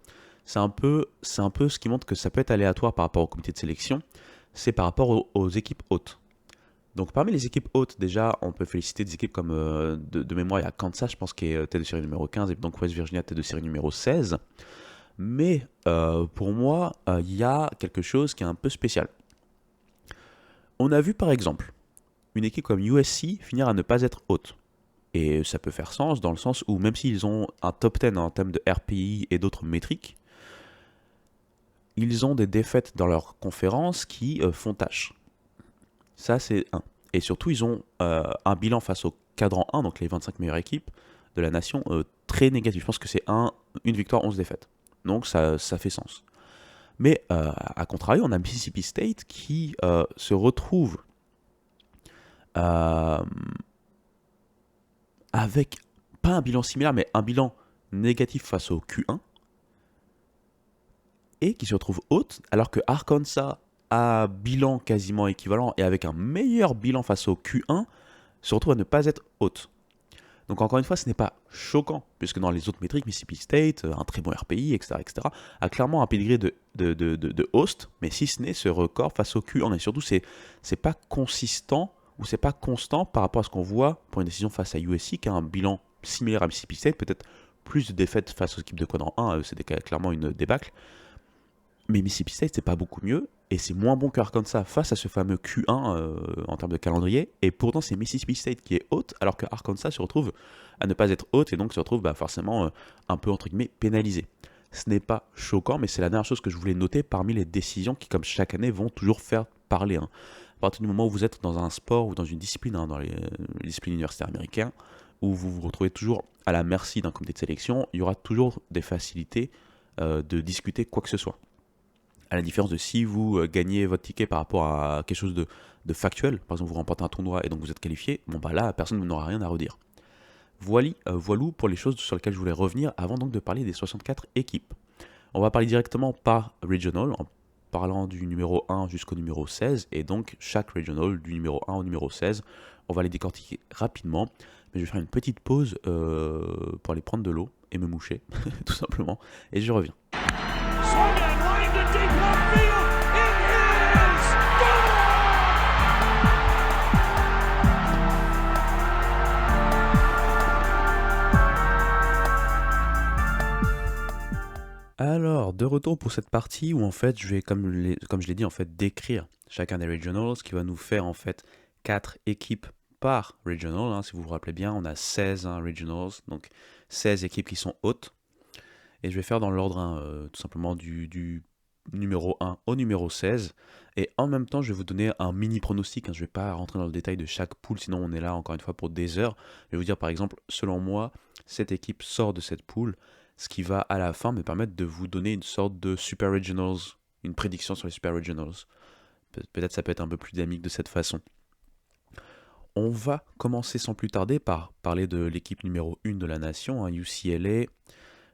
Speaker 1: C'est un peu ce qui montre que ça peut être aléatoire par rapport au comité de sélection. C'est par rapport aux équipes hautes. Donc parmi les équipes hautes, déjà, on peut féliciter des équipes comme de mémoire, il y a Kansas, je pense, qui est tête de série numéro 15, et donc West Virginia, tête de série numéro 16. Mais pour moi, il y a quelque chose qui est un peu spécial. On a vu par exemple une équipe comme USC finir à ne pas être haute. Et ça peut faire sens dans le sens où même s'ils ont un top 10 en termes de RPI et d'autres métriques, ils ont des défaites dans leur conférence qui font tâche. Ça c'est un. Et surtout ils ont un bilan face au cadran 1, donc les 25 meilleures équipes de la nation, très négatif. Je pense que c'est une victoire, 11 défaites. Donc ça fait sens. Mais à contrario, on a Mississippi State qui se retrouve avec pas un bilan similaire, mais un bilan négatif face au Q1 et qui se retrouve haute, alors que Arkansas à bilan quasiment équivalent et avec un meilleur bilan face au Q1 se retrouve à ne pas être haute. Donc encore une fois, ce n'est pas choquant, puisque dans les autres métriques, Mississippi State, un très bon RPI, etc., a clairement un pedigree de host, mais si ce n'est ce record face au Q1. Et surtout, c'est pas consistant ou c'est pas constant par rapport à ce qu'on voit pour une décision face à USC, qui a un bilan similaire à Mississippi State, peut-être plus de défaites face aux équipes de Quadrant 1, c'était clairement une débâcle. Mais Mississippi State, c'est pas beaucoup mieux. Et c'est moins bon qu'Arkansas face à ce fameux Q1 en termes de calendrier. Et pourtant, c'est Mississippi State qui est haute, alors que Arkansas se retrouve à ne pas être haute et donc se retrouve forcément un peu, entre guillemets, pénalisé. Ce n'est pas choquant, mais c'est la dernière chose que je voulais noter parmi les décisions qui, comme chaque année, vont toujours faire parler. À partir du moment où vous êtes dans un sport ou dans une discipline, dans les disciplines universitaires américaines, où vous vous retrouvez toujours à la merci d'un comité de sélection, il y aura toujours des facilités de discuter quoi que ce soit. À la différence de si vous gagnez votre ticket par rapport à quelque chose de factuel, par exemple vous remportez un tournoi et donc vous êtes qualifié, là personne n'aura rien à redire. Voilou pour les choses sur lesquelles je voulais revenir avant donc de parler des 64 équipes. On va parler directement par regional en parlant du numéro 1 jusqu'au numéro 16 et donc chaque regional du numéro 1 au numéro 16, on va les décortiquer rapidement, mais je vais faire une petite pause pour aller prendre de l'eau et me moucher tout simplement et je reviens. Alors, de retour pour cette partie où en fait je vais, comme je l'ai dit, en fait décrire chacun des regionals, ce qui va nous faire en fait 4 équipes par regional. Si vous vous rappelez bien, on a 16 regionals, donc 16 équipes qui sont hautes. Et je vais faire dans l'ordre tout simplement du numéro 1 au numéro 16. Et en même temps, je vais vous donner un mini pronostic. Je ne vais pas rentrer dans le détail de chaque poule, sinon on est là encore une fois pour des heures. Je vais vous dire par exemple, selon moi, cette équipe sort de cette poule, ce qui va à la fin me permettre de vous donner une sorte de Super Regionals, une prédiction sur les Super Regionals. Peut-être ça peut être un peu plus dynamique de cette façon. On va commencer sans plus tarder par parler de l'équipe numéro 1 de la nation, UCLA.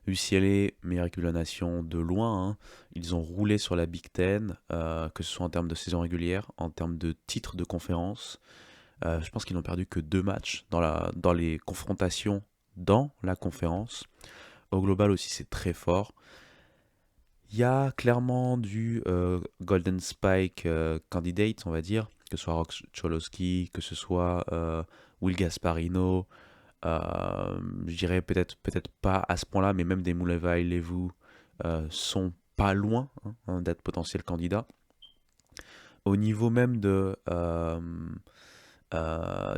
Speaker 1: UCLA, meilleure équipe de la nation de loin. Ils ont roulé sur la Big Ten, que ce soit en termes de saison régulière, en termes de titres de conférence. Je pense qu'ils n'ont perdu que 2 matchs dans les confrontations dans la conférence. Au global aussi, c'est très fort. Il y a clairement du Golden Spike candidate, on va dire, que ce soit Rox Cholowski, que ce soit Will Gasparino. Je dirais peut-être pas à ce point-là, mais même des Moulevai Levu sont pas loin d'être potentiels candidats. Au niveau même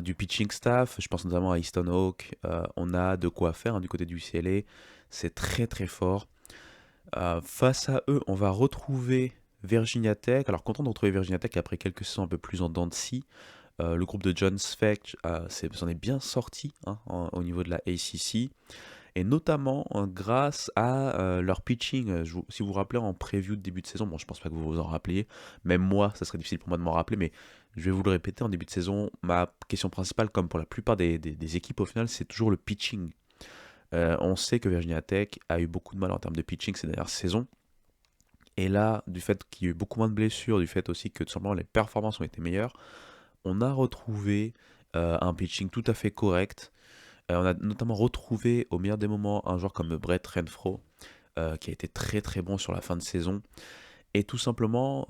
Speaker 1: du pitching staff, je pense notamment à Easton Hawk, on a de quoi faire du côté du UCLA, c'est très très fort. Face à eux, on va retrouver Virginia Tech. Alors content de retrouver Virginia Tech après quelques saisons un peu plus en dents de scie. Le groupe de John Sveck s'en est bien sorti au niveau de la ACC. Et notamment grâce à leur pitching. Si vous vous rappelez en preview de début de saison, bon je pense pas que vous vous en rappeliez, même moi ça serait difficile pour moi de m'en rappeler, mais je vais vous le répéter en début de saison, ma question principale comme pour la plupart des équipes au final, c'est toujours le pitching. On sait que Virginia Tech a eu beaucoup de mal en termes de pitching ces dernières saisons. Et là, du fait qu'il y a eu beaucoup moins de blessures, du fait aussi que tout simplement les performances ont été meilleures, on a retrouvé un pitching tout à fait correct. On a notamment retrouvé au meilleur des moments un joueur comme Brett Renfro, qui a été très très bon sur la fin de saison. Et tout simplement,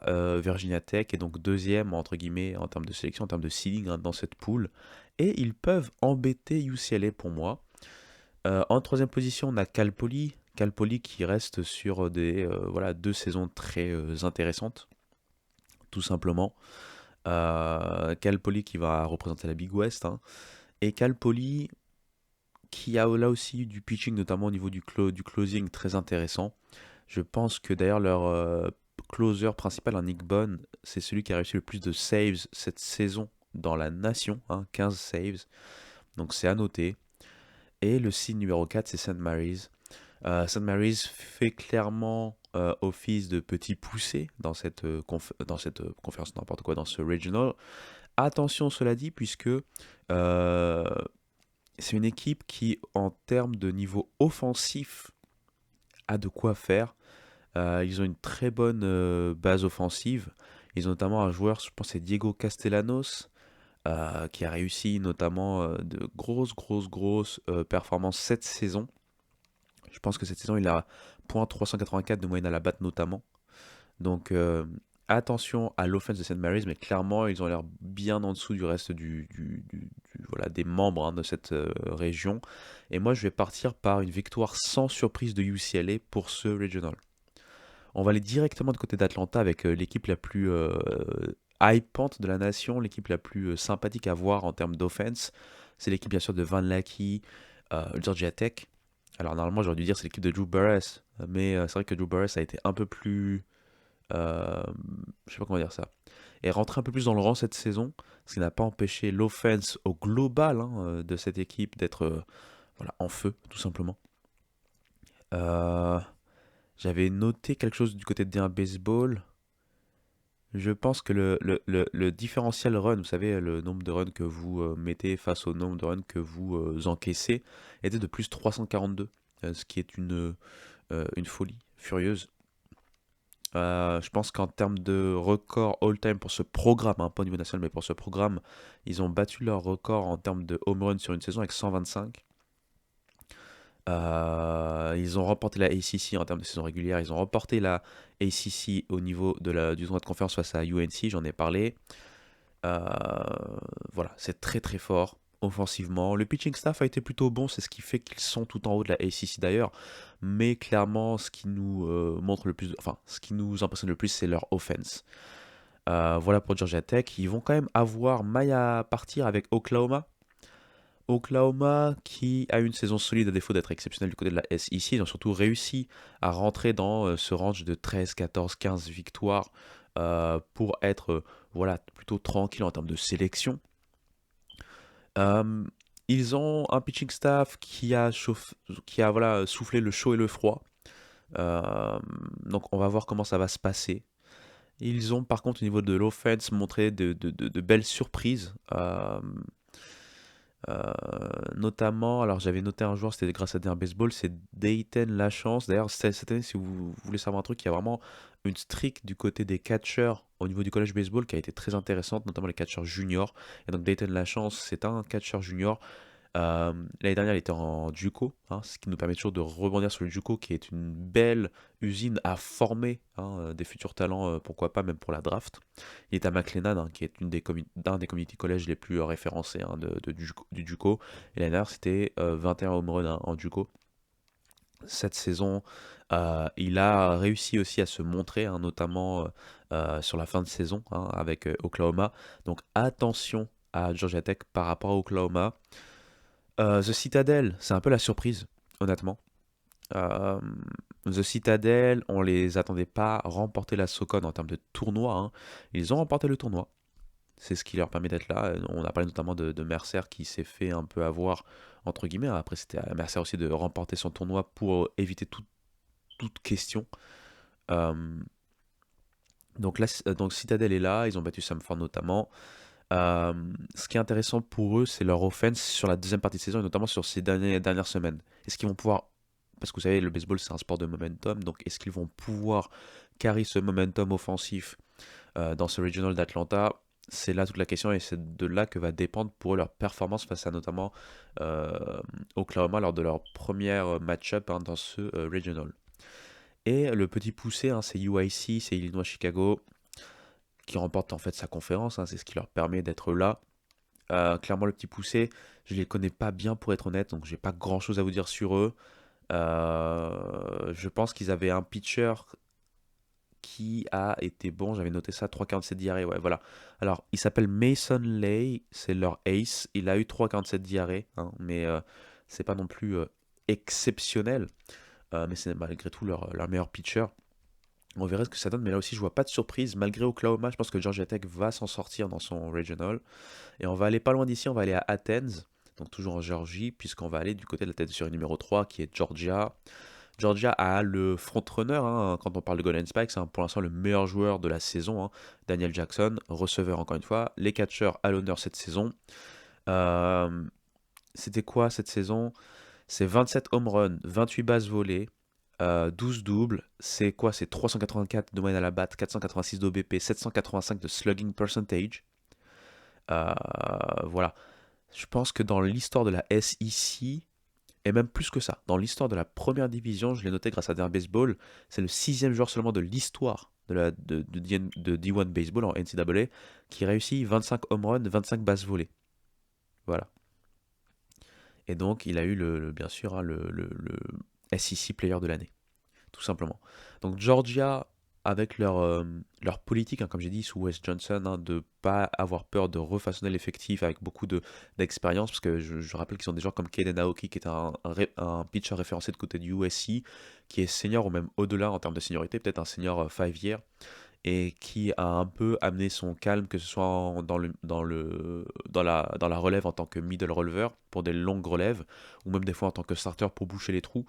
Speaker 1: Virginia Tech est donc deuxième entre guillemets en termes de sélection, en termes de seeding dans cette poule. Et ils peuvent embêter UCLA pour moi. En troisième position, on a Cal Poly. Cal Poly qui reste sur des 2 saisons très intéressantes, tout simplement. Cal Poly qui va représenter la Big West. Et Cal Poly qui a là aussi du pitching, notamment au niveau du closing, très intéressant. Je pense que d'ailleurs leur closer principal, Nick Bond, c'est celui qui a réussi le plus de saves cette saison dans la nation, 15 saves. Donc c'est à noter. Et le seed numéro 4, c'est St. Mary's. St. Mary's fait clairement office de petit poussé dans cette conférence, n'importe quoi, dans ce regional. Attention, cela dit, puisque c'est une équipe qui, en termes de niveau offensif, a de quoi faire. Ils ont une très bonne base offensive. Ils ont notamment un joueur, je pense que c'est Diego Castellanos, qui a réussi notamment de grosses performances cette saison. Je pense que cette saison, il a .384 de moyenne à la batte notamment. Donc attention à l'offense de St. Mary's, mais clairement, ils ont l'air bien en dessous du reste voilà, des membres de cette région. Et moi, je vais partir par une victoire sans surprise de UCLA pour ce regional. On va aller directement de côté d'Atlanta avec l'équipe la plus hypante de la nation, l'équipe la plus sympathique à voir en termes d'offense. C'est l'équipe bien sûr de Van Lackey, Georgia Tech. Alors normalement j'aurais dû dire c'est l'équipe de Drew Burress, mais c'est vrai que Drew Burress a été un peu plus, je sais pas comment dire ça, est rentré un peu plus dans le rang cette saison, ce qui n'a pas empêché l'offense au global de cette équipe d'être voilà, en feu tout simplement. Euh, J'avais noté quelque chose du côté de D1 Baseball. Je pense que le différentiel run, vous savez, le nombre de runs que vous mettez face au nombre de runs que vous encaissez, était de plus 342, ce qui est une folie furieuse. Je pense qu'en termes de record all-time pour ce programme, pas au niveau national, mais pour ce programme, ils ont battu leur record en termes de home run sur une saison avec 125. Ils ont remporté la ACC en termes de saison régulière. Ils ont remporté la ACC au niveau du tournoi de conférence face à UNC, j'en ai parlé. Euh, voilà, c'est très très fort offensivement. Le pitching staff a été plutôt bon, c'est ce qui fait qu'ils sont tout en haut de la ACC d'ailleurs. Mais clairement, ce qui nous montre le plus, enfin, ce qui nous impressionne le plus, c'est leur offense. Voilà pour Georgia Tech. Ils vont quand même avoir maille à partir avec Oklahoma. Oklahoma qui a une saison solide à défaut d'être exceptionnel du côté de la SEC. Ils ont surtout réussi à rentrer dans ce range de 13, 14, 15 victoires pour être voilà, plutôt tranquille en termes de sélection. Euh, Ils ont un pitching staff qui a voilà, soufflé le chaud et le froid. Euh, donc on va voir comment ça va se passer. Ils ont par contre au niveau de l'offense montré de belles surprises. Notamment, alors j'avais noté un joueur, c'était grâce à un baseball, c'est Dayton Lachance. D'ailleurs, cette année, si vous voulez savoir un truc, il y a vraiment une streak du côté des catchers au niveau du college baseball qui a été très intéressante, notamment les catchers juniors. Et donc Dayton Lachance, c'est un catcher junior. L'année dernière, il était en JUCO, ce qui nous permet toujours de rebondir sur le JUCO, qui est une belle usine à former des futurs talents, pourquoi pas même pour la draft. Il est à McLennan, qui est d'un des community college les plus référencés du JUCO. Et l'année dernière, c'était 21 home runs en JUCO. Cette saison, il a réussi aussi à se montrer, notamment sur la fin de saison avec Oklahoma. Donc attention à Georgia Tech par rapport à Oklahoma. The Citadel, c'est un peu la surprise, honnêtement. Euh, The Citadel, on les attendait pas remporter la SoCon en termes de tournoi. Ils ont remporté le tournoi. C'est ce qui leur permet d'être là. On a parlé notamment de Mercer qui s'est fait un peu avoir, entre guillemets. Après, c'était à Mercer aussi de remporter son tournoi pour éviter toute question. Euh, donc là, donc Citadel est là. Ils ont battu Samford notamment. Euh, Ce qui est intéressant pour eux, c'est leur offense sur la deuxième partie de saison et notamment sur ces dernières semaines. Est-ce qu'ils vont pouvoir, parce que vous savez, le baseball c'est un sport de momentum, donc est-ce qu'ils vont pouvoir carry ce momentum offensif dans ce regional d'Atlanta? C'est là toute la question et c'est de là que va dépendre pour eux leur performance face à notamment Oklahoma lors de leur première match-up dans ce regional. Et le petit poussé, c'est UIC, c'est Illinois-Chicago qui remporte en fait sa conférence, c'est ce qui leur permet d'être là. Clairement, le petit poussé, je les connais pas bien pour être honnête, donc j'ai pas grand chose à vous dire sur eux. Je pense qu'ils avaient un pitcher qui a été bon, j'avais noté ça, 3,47 diarrhée, ouais, voilà. Alors, il s'appelle Mason Lay, c'est leur ace, il a eu 3,47 diarrhée, mais c'est pas non plus exceptionnel, mais c'est malgré tout leur meilleur pitcher. On verra ce que ça donne, mais là aussi je vois pas de surprise. Malgré Oklahoma, je pense que Georgia Tech va s'en sortir dans son regional. Et on va aller pas loin d'ici, on va aller à Athens, donc toujours en Géorgie, puisqu'on va aller du côté de la tête de série numéro 3 qui est Georgia. Georgia a le frontrunner quand on parle de Golden Spikes, pour l'instant le meilleur joueur de la saison, Daniel Jackson, receveur encore une fois. Les catchers à l'honneur cette saison. C'était quoi cette saison? C'est 27 home runs, 28 bases volées, 12 doubles, c'est quoi? C'est 384 de moyenne à la batte, 486 d'OBP, 785 de slugging percentage. Euh, voilà. Je pense que dans l'histoire de la SEC, et même plus que ça, dans l'histoire de la première division, je l'ai noté grâce à Der Baseball, c'est le sixième joueur seulement de l'histoire de D1 Baseball en NCAA qui réussit 25 home runs, 25 bases volées. Voilà. Et donc, il a eu bien sûr hein, le SEC Player de l'année, tout simplement. Donc, Georgia, avec leur politique, hein, comme j'ai dit, sous Wes Johnson, hein, de ne pas avoir peur de refaçonner l'effectif avec beaucoup d'expérience, parce que je rappelle qu'ils ont des joueurs comme Kaden Aoki, qui est un pitcher référencé de côté du USC, qui est senior ou même au-delà en termes de seniorité, peut-être un senior 5 year, et qui a un peu amené son calme, que ce soit dans la relève en tant que middle reliever pour des longues relèves, ou même des fois en tant que starter pour boucher les trous.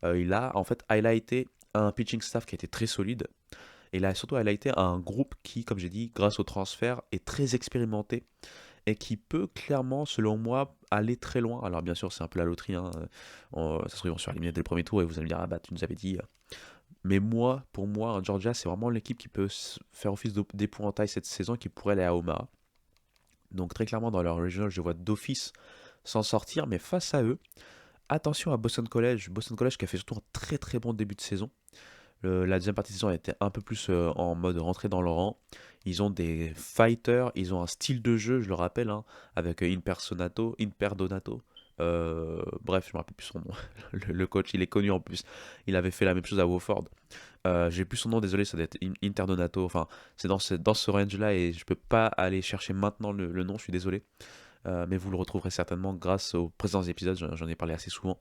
Speaker 1: Il a en fait highlighté un pitching staff qui a été très solide, et il a surtout highlighté un groupe qui, comme j'ai dit, grâce au transfert, est très expérimenté, et qui peut clairement, selon moi, aller très loin. Alors bien sûr, c'est un peu la loterie, hein. Ça se trouve, ils vont se faire éliminer dès le premier tour, et vous allez me dire, ah bah tu nous avais dit. Mais moi, pour moi, Georgia, c'est vraiment l'équipe qui peut faire office d'épouvantail cette saison, qui pourrait aller à Omaha. Donc très clairement, dans leur regional, je vois d'office s'en sortir, mais face à eux, attention à Boston College. Boston College qui a fait surtout un très très bon début de saison. La deuxième partie de saison a été un peu plus en mode rentrée dans le rang. Ils ont des fighters, ils ont un style de jeu, je le rappelle, hein, avec Imperdonato. Bref, je me rappelle plus son nom. Le coach, il est connu en plus. Il avait fait la même chose à Wofford. J'ai plus son nom, désolé, ça doit être Interdonato. Enfin, c'est dans ce range-là et je peux pas aller chercher maintenant le nom, je suis désolé. Mais vous le retrouverez certainement grâce aux précédents épisodes, j'en ai parlé assez souvent.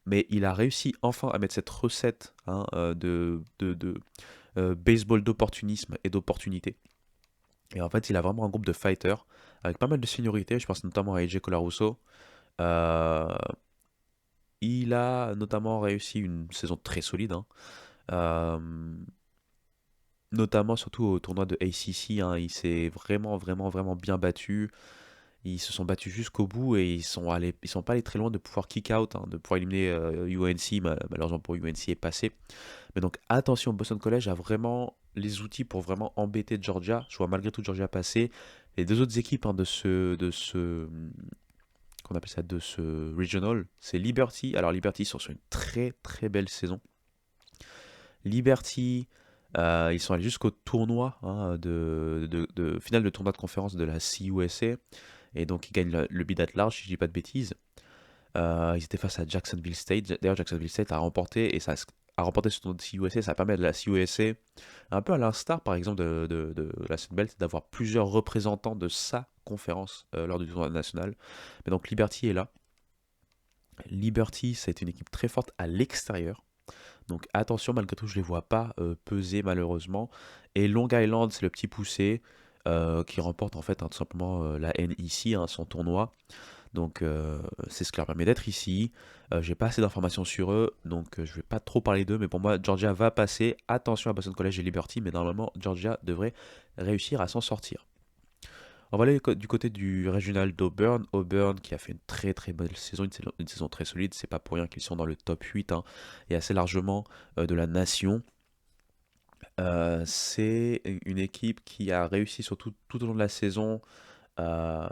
Speaker 1: Mais il a réussi enfin à mettre cette recette hein, de baseball d'opportunisme et d'opportunité. Et en fait, il a vraiment un groupe de fighters avec pas mal de seniorité. Je pense notamment à AJ Colarusso. Euh, il a notamment réussi une saison très solide, hein. Euh, Notamment surtout au tournoi de ACC, hein. Il s'est vraiment, vraiment, vraiment bien battu. Ils se sont battus jusqu'au bout et ils sont pas allés très loin de pouvoir kick out, hein, de pouvoir éliminer UNC. Malheureusement pour UNC est passé. Mais donc attention, Boston College a vraiment les outils pour vraiment embêter Georgia. Je vois malgré tout Georgia passer. Les deux autres équipes hein, qu'on appelle ça, de ce regional, c'est Liberty. Alors Liberty ils sont sur une très très belle saison. Liberty, ils sont allés jusqu'au tournoi hein, de finale de tournoi de conférence de la CUSA. Et donc ils gagnent le bid at large, si je dis pas de bêtises. Ils étaient face à Jacksonville State. D'ailleurs, Jacksonville State a remporté, et ça a remporté ce tournoi de CUSA. Ça permet de la CUSA, un peu à l'instar par exemple de la Sun Belt, d'avoir plusieurs représentants de sa conférence lors du tournoi national. Mais donc Liberty est là. Liberty, c'est une équipe très forte à l'extérieur. Donc attention, malgré tout, je ne les vois pas peser malheureusement. Et Long Island, c'est le petit poussé qui remporte en fait hein, tout simplement la NEC, hein, son tournoi. Donc c'est ce qui leur permet d'être ici. J'ai pas assez d'informations sur eux, donc je vais pas trop parler d'eux. Mais pour moi, Georgia va passer. Attention à Boston College et Liberty, mais normalement, Georgia devrait réussir à s'en sortir. On va aller du côté du régional d'Auburn. Auburn qui a fait une très très belle saison, une saison très solide. C'est pas pour rien qu'ils sont dans le top 8 hein, et assez largement de la nation. C'est une équipe qui a réussi surtout tout au long de la saison euh,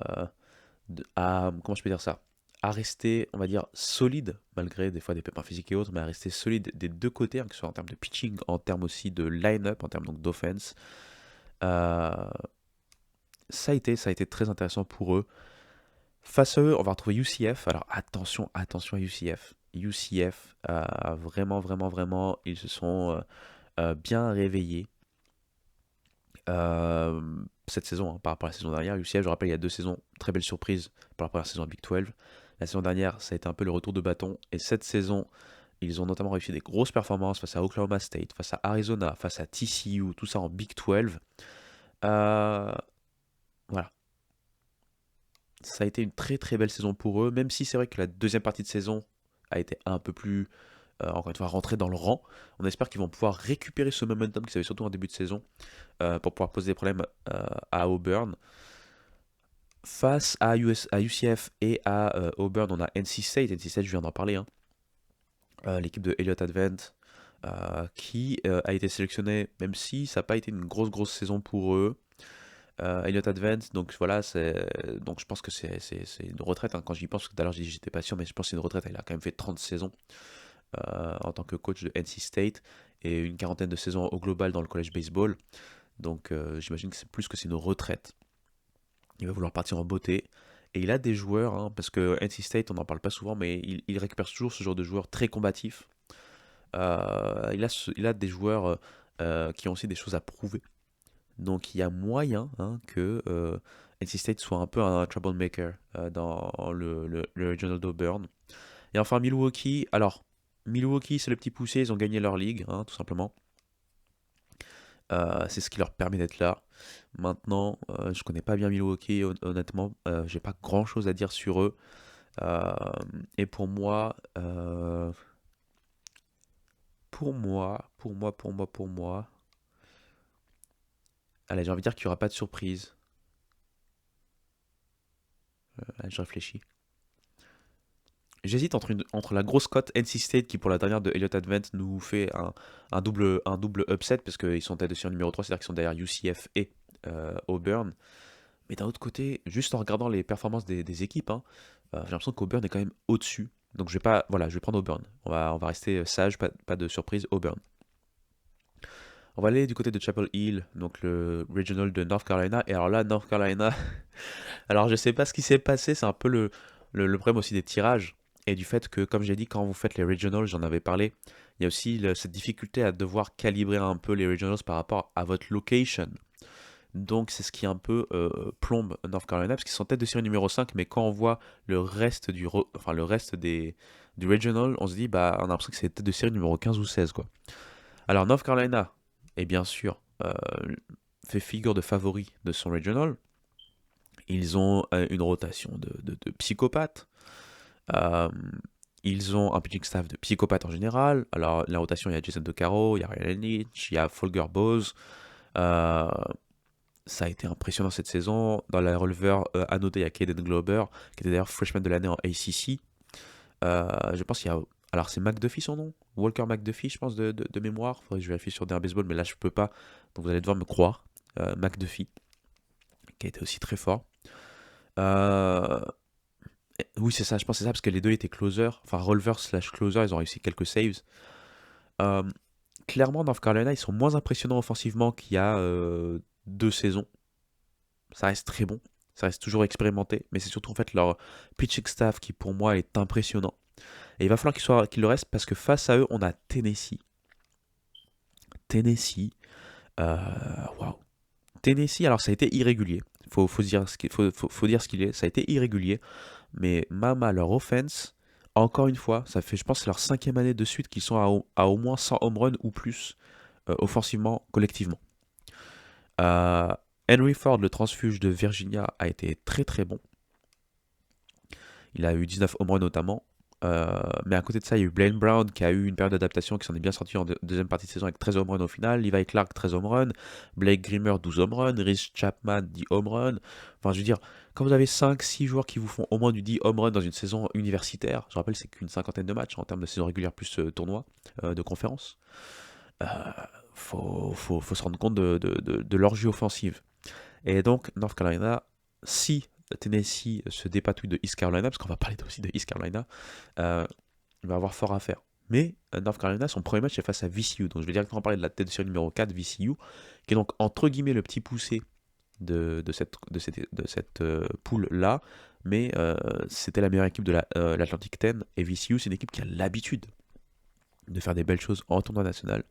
Speaker 1: comment je peux dire ça? À rester, on va dire, solide, malgré des fois des pépins physiques et autres, mais à rester solide des deux côtés, hein, que ce soit en termes de pitching, en termes aussi de line-up, en termes donc d'offense. Euh, ça a été très intéressant pour eux. Face à eux, on va retrouver UCF. Alors attention, attention à UCF. UCF, vraiment, vraiment, vraiment, ils se sont bien réveillés euh, cette saison hein, par rapport à la saison dernière. UCF, je rappelle, il y a deux saisons, très belle surprise par rapport à la saison Big 12. La saison dernière, ça a été un peu le retour de bâton. Et cette saison, ils ont notamment réussi des grosses performances face à Oklahoma State, face à Arizona, face à TCU, tout ça en Big 12. Euh, voilà. Ça a été une très très belle saison pour eux, même si c'est vrai que la deuxième partie de saison a été un peu plus, encore une fois, rentrée dans le rang. On espère qu'ils vont pouvoir récupérer ce momentum qu'ils avaient surtout en début de saison pour pouvoir poser des problèmes à Auburn. Face à UCF et à Auburn, on a NC State. NC State, je viens d'en parler, hein. L'équipe de Elliott Advent. qui a été sélectionné, même si ça n'a pas été une grosse saison pour eux. Elliott Advance, donc voilà, donc je pense que c'est une retraite, hein. Quand j'y pense, parce que tout à l'heure j'ai dit que j'étais pas sûr, mais je pense que c'est une retraite. Il a quand même fait 30 saisons en tant que coach de NC State et une quarantaine de saisons au global dans le college baseball. Donc j'imagine que c'est plus que c'est une retraite. Il va vouloir partir en beauté. Et il a des joueurs, hein, parce que NC State, on n'en parle pas souvent, mais il récupère toujours ce genre de joueurs très combatifs. Il a des joueurs qui ont aussi des choses à prouver. Donc il y a moyen, hein, que NC State soit un peu un troublemaker dans le Regional d'Auburn. Et enfin Milwaukee, alors Milwaukee c'est le petit poussé, ils ont gagné leur ligue, hein, tout simplement. C'est ce qui leur permet d'être là. Maintenant, je connais pas bien Milwaukee, honnêtement, j'ai pas grand chose à dire sur eux. Euh, et pour moi, allez, j'ai envie de dire qu'il n'y aura pas de surprise. Allez, je réfléchis. J'hésite entre la grosse cote NC State qui pour la dernière de Elliott Advent nous fait un double upset parce qu'ils sont tête de série numéro 3, c'est-à-dire qu'ils sont derrière UCF et Auburn. Mais d'un autre côté, juste en regardant les performances des équipes, hein, j'ai l'impression qu'Auburn est quand même au-dessus. Donc je vais pas, voilà, je vais prendre Auburn. On va rester sage, pas de surprise, Auburn. On va aller du côté de Chapel Hill, donc le regional de North Carolina. Et alors là, North Carolina, alors je sais pas ce qui s'est passé, c'est un peu le problème aussi des tirages. Et du fait que, comme j'ai dit, quand vous faites les regionals, j'en avais parlé, il y a aussi cette difficulté à devoir calibrer un peu les regionals par rapport à votre location. Donc c'est ce qui un peu plombe North Carolina, parce qu'ils sont tête de série numéro 5, mais quand on voit le reste enfin, le reste du regional, on se dit, bah, on a l'impression que c'est tête de série numéro 15 ou 16, quoi. Alors North Carolina est bien sûr fait figure de favori de son regional. Ils ont une rotation de psychopathes. Euh, Ils ont un pitching staff de psychopathes en général. Alors, la rotation, il y a Jason DeCaro, il y a Ryan Lynch, il y a Folger Bose. Euh, Ça a été impressionnant cette saison. Dans la releveur, à noter, il y a Caden Glover, qui était d'ailleurs freshman de l'année en ACC. Je pense qu'il y a. Alors, c'est McDuffie son nom? Walker McDuffie, je pense, de mémoire. Faudrait que je vérifie sur DR Baseball, mais là, je peux pas. Donc, vous allez devoir me croire. McDuffie, qui a été aussi très fort. Euh, oui, c'est ça, je pense que c'est ça, parce que les deux étaient closer. Enfin, releveur slash closer, ils ont réussi quelques saves. Euh, Clairement, North Carolina, ils sont moins impressionnants offensivement qu'il y a 2 saisons. Ça reste très bon, ça reste toujours expérimenté, mais c'est surtout en fait leur pitching staff qui pour moi est impressionnant. Et il va falloir qu'il le reste parce que face à eux, on a Tennessee. Tennessee, euh, waouh. Tennessee, alors ça a été irrégulier. Faut dire faut dire ce qu'il est. Ça a été irrégulier, mais Mama, leur offense, encore une fois, ça fait, je pense, c'est leur 5e année de suite qu'ils sont à au moins 100 home runs ou plus offensivement, collectivement. Euh, Henry Ford, le transfuge de Virginia, a été très bon. Il a eu 19 home runs notamment. Mais à côté de ça, il y a eu Blaine Brown qui a eu une période d'adaptation qui s'en est bien sorti en deuxième partie de saison avec 13 home runs au final. Levi Clark, 13 home runs. Blake Grimmer, 12 home runs. Rhys Chapman, 10 home runs. Enfin, je veux dire, quand vous avez 5-6 joueurs qui vous font au moins du 10 home runs dans une saison universitaire, je rappelle, c'est qu'une cinquantaine de matchs en termes de saison régulière plus tournoi de conférence, euh, faut se rendre compte de leur jeu offensive. Et donc, North Carolina, si Tennessee se dépatouille de East Carolina, parce qu'on va parler aussi de East Carolina, il va avoir fort à faire. Mais North Carolina, son premier match est face à VCU. Donc je vais directement parler de la tête de série numéro 4, VCU, qui est donc entre guillemets le petit poussé de cette poule-là. Mais c'était la meilleure équipe de l'Atlantic 10. Et VCU, c'est une équipe qui a l'habitude de faire des belles choses en tournoi national.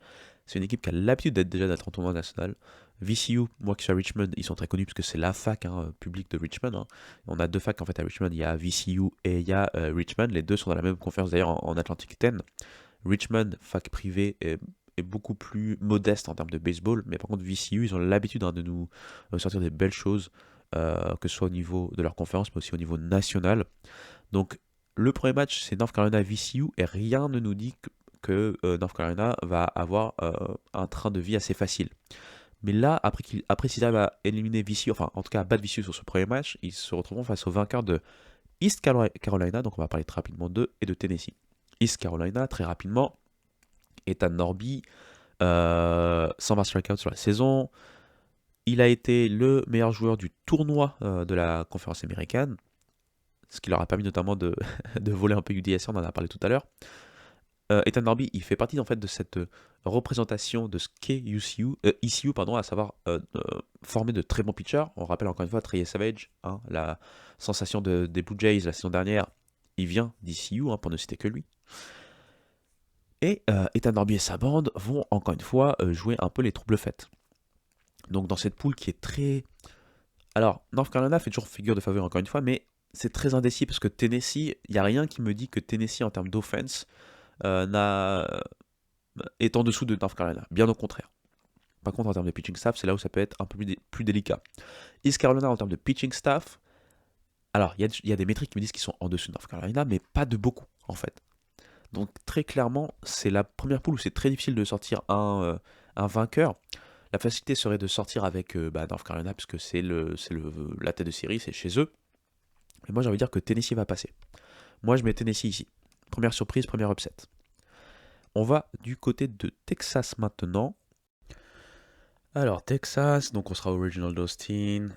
Speaker 1: C'est une équipe qui a l'habitude d'être en tournoi national. VCU, moi qui suis à Richmond, ils sont très connus parce que c'est la fac publique de Richmond. Hein. On a deux facs en fait à Richmond, il y a VCU et il y a Richmond. Les deux sont dans la même conférence d'ailleurs en Atlantic 10. Richmond, fac privée, est beaucoup plus modeste en termes de baseball, mais par contre VCU, ils ont l'habitude de nous sortir des belles choses, que ce soit au niveau de leur conférence, mais aussi au niveau national. Donc le premier match, c'est North Carolina VCU, et rien ne nous dit que North Carolina va avoir un train de vie assez facile. Mais là, après s'ils arrivent à éliminer VCU, enfin en tout cas à battre VCU sur ce premier match, ils se retrouveront face au vainqueur de East Carolina, donc on va parler très rapidement d'eux, et de Tennessee. East Carolina, très rapidement, Ethan Norby, 120 strikeouts sur la saison. Il a été le meilleur joueur du tournoi de la conférence américaine, ce qui leur a permis notamment de, de voler un peu UDSA, on en a parlé tout à l'heure. Ethan Norby, il fait partie en fait de cette représentation de ce qu'est ECU, pardon, à savoir former de très bons pitchers. On rappelle encore une fois Trey Savage, hein, la sensation des Blue Jays la saison dernière, il vient d'ECU, hein, pour ne citer que lui. Et Ethan Norby et sa bande vont encore une fois jouer un peu les troubles faits. Donc dans cette poule qui est très... Alors, North Carolina fait toujours figure de faveur encore une fois, mais c'est très indécis parce que Tennessee, il n'y a rien qui me dit que Tennessee en termes d'offense est en dessous de North Carolina, bien au contraire. Par contre, en termes de pitching staff, c'est là où ça peut être un peu plus délicat. East Carolina, en termes de pitching staff, alors il y a des métriques qui me disent qu'ils sont en dessous de North Carolina, mais pas de beaucoup, en fait. Donc très clairement, c'est la première poule où c'est très difficile de sortir un vainqueur. La facilité serait de sortir avec North Carolina, puisque c'est la tête de série, c'est chez eux. Et moi, j'ai envie de dire que Tennessee va passer. Moi, je mets Tennessee ici. Première surprise, première upset. On va du côté de Texas maintenant. Alors, Texas, donc on sera au Regional d'Austin.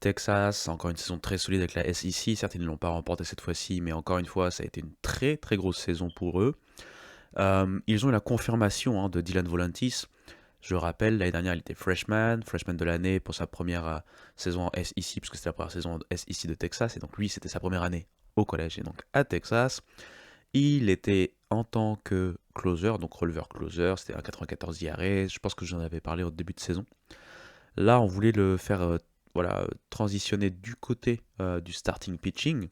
Speaker 1: Texas, encore une saison très solide avec la SEC. Certes, ils ne l'ont pas remporté cette fois-ci, mais encore une fois, ça a été une très très grosse saison pour eux. Ils ont eu la confirmation de Dylan Volantis. Je rappelle, l'année dernière, il était freshman de l'année pour sa première saison en SEC, puisque c'était la première saison en SEC de Texas, et donc lui, c'était sa première année au collège, et donc à Texas. Il était en tant que closer, donc releveur closer, c'était un 94 IRA, je pense que j'en avais parlé au début de saison. Là, on voulait le faire transitionner du côté du starting pitching.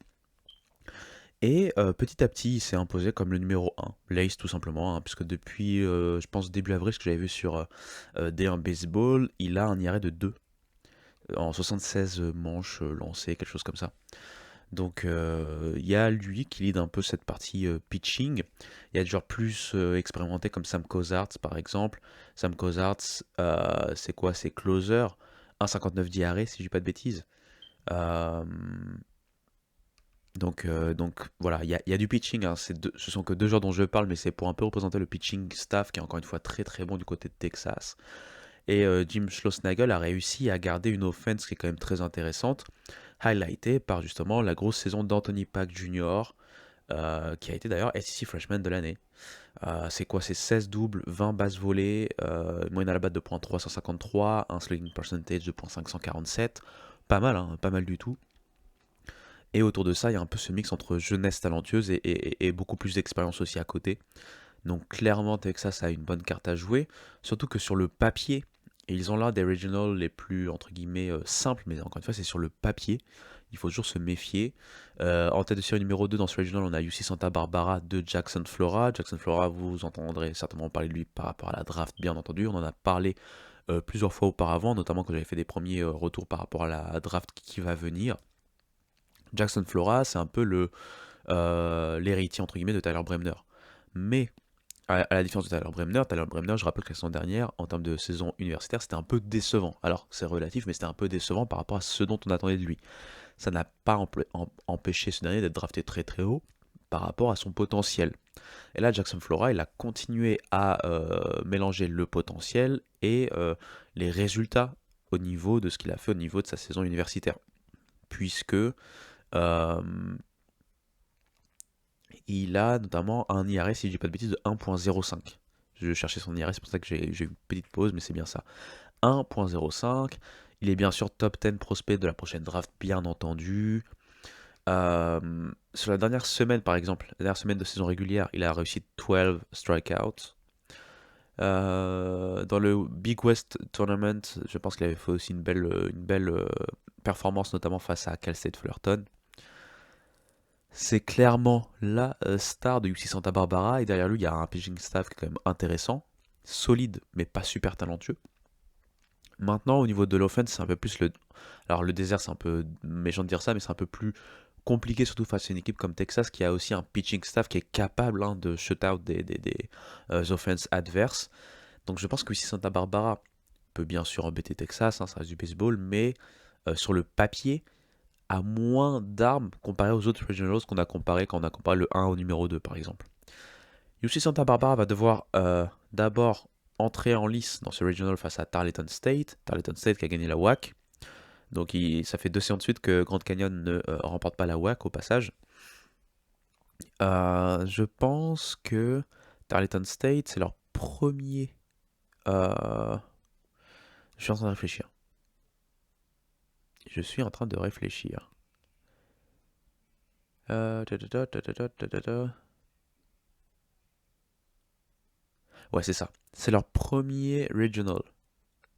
Speaker 1: Et petit à petit, il s'est imposé comme le numéro 1, l'Ace tout simplement, hein, puisque depuis, je pense, début avril, ce que j'avais vu sur D1 Baseball, il a un IRA de 2, en 76 manches lancées, quelque chose comme ça. Donc il y a lui qui lead un peu cette partie pitching. Il y a des joueurs plus expérimentés comme Sam Cozarts par exemple. Sam Cozarts, c'est quoi? C'est closer, 1,59 d'IRA si je dis pas de bêtises. Euh, donc voilà, il y a du pitching, hein. Ce sont que deux joueurs dont je parle, mais c'est pour un peu représenter le pitching staff qui est encore une fois très très bon du côté de Texas. Et Jim Schlossnagle a réussi à garder une offense qui est quand même très intéressante, highlightée par justement la grosse saison d'Anthony Pack Jr., qui a été d'ailleurs SEC Freshman de l'année. C'est quoi? C'est 16 doubles, 20 bases volées, moyenne à la batte de .353, un slugging percentage de .547. Pas mal, hein, pas mal du tout. Et autour de ça, il y a un peu ce mix entre jeunesse talentueuse et beaucoup plus d'expérience aussi à côté. Donc clairement, Texas a une bonne carte à jouer. Surtout que sur le papier, et ils ont là des regionals les plus, entre guillemets, simples, mais encore une fois, c'est sur le papier. Il faut toujours se méfier. En tête de série numéro 2 dans ce regional, on a UC Santa Barbara de Jackson Flora. Jackson Flora, vous entendrez certainement parler de lui par rapport à la draft, bien entendu. On en a parlé plusieurs fois auparavant, notamment quand j'avais fait des premiers retours par rapport à la draft qui va venir. Jackson Flora, c'est un peu l'héritier entre guillemets de Tyler Bremner. Mais à la différence de Tyler Bremner, je rappelle que la saison dernière, en termes de saison universitaire, c'était un peu décevant. Alors, c'est relatif, mais c'était un peu décevant par rapport à ce dont on attendait de lui. Ça n'a pas empêché ce dernier d'être drafté très très haut par rapport à son potentiel. Et là, Jackson Flora, il a continué à mélanger le potentiel et les résultats au niveau de ce qu'il a fait au niveau de sa saison universitaire. Puisque euh, il a notamment un IRS, si je dis pas de bêtises, de 1.05. Je cherchais son IRS, c'est pour ça que j'ai eu une petite pause, mais c'est bien ça. 1.05. Il est bien sûr top 10 prospect de la prochaine draft, bien entendu. Sur la dernière semaine, par exemple, la dernière semaine de saison régulière, il a réussi 12 strikeouts. Dans le Big West Tournament, je pense qu'il avait fait aussi une belle performance, notamment face à Cal State Fullerton. C'est clairement la star de UC Santa Barbara, et derrière lui, il y a un pitching staff qui est quand même intéressant, solide, mais pas super talentueux. Maintenant, au niveau de l'offense, c'est un peu plus le... Alors, le désert, c'est un peu méchant de dire ça, mais c'est un peu plus compliqué, surtout face à une équipe comme Texas, qui a aussi un pitching staff qui est capable de shut-out des offenses adverses. Donc, je pense que UC Santa Barbara peut bien sûr embêter Texas, hein, ça reste du baseball, mais sur le papier, a moins d'armes comparé aux autres regionals qu'on a comparé quand on a comparé le 1 au numéro 2 par exemple. UC Santa Barbara va devoir d'abord entrer en lice dans ce regional face à Tarleton State. Tarleton State qui a gagné la WAC. Donc ça fait 2 saisons de suite que Grand Canyon ne remporte pas la WAC au passage. Je pense que Tarleton State, c'est leur premier. Je suis en train de réfléchir. Je suis en train de réfléchir. Ouais, c'est ça. C'est leur premier regional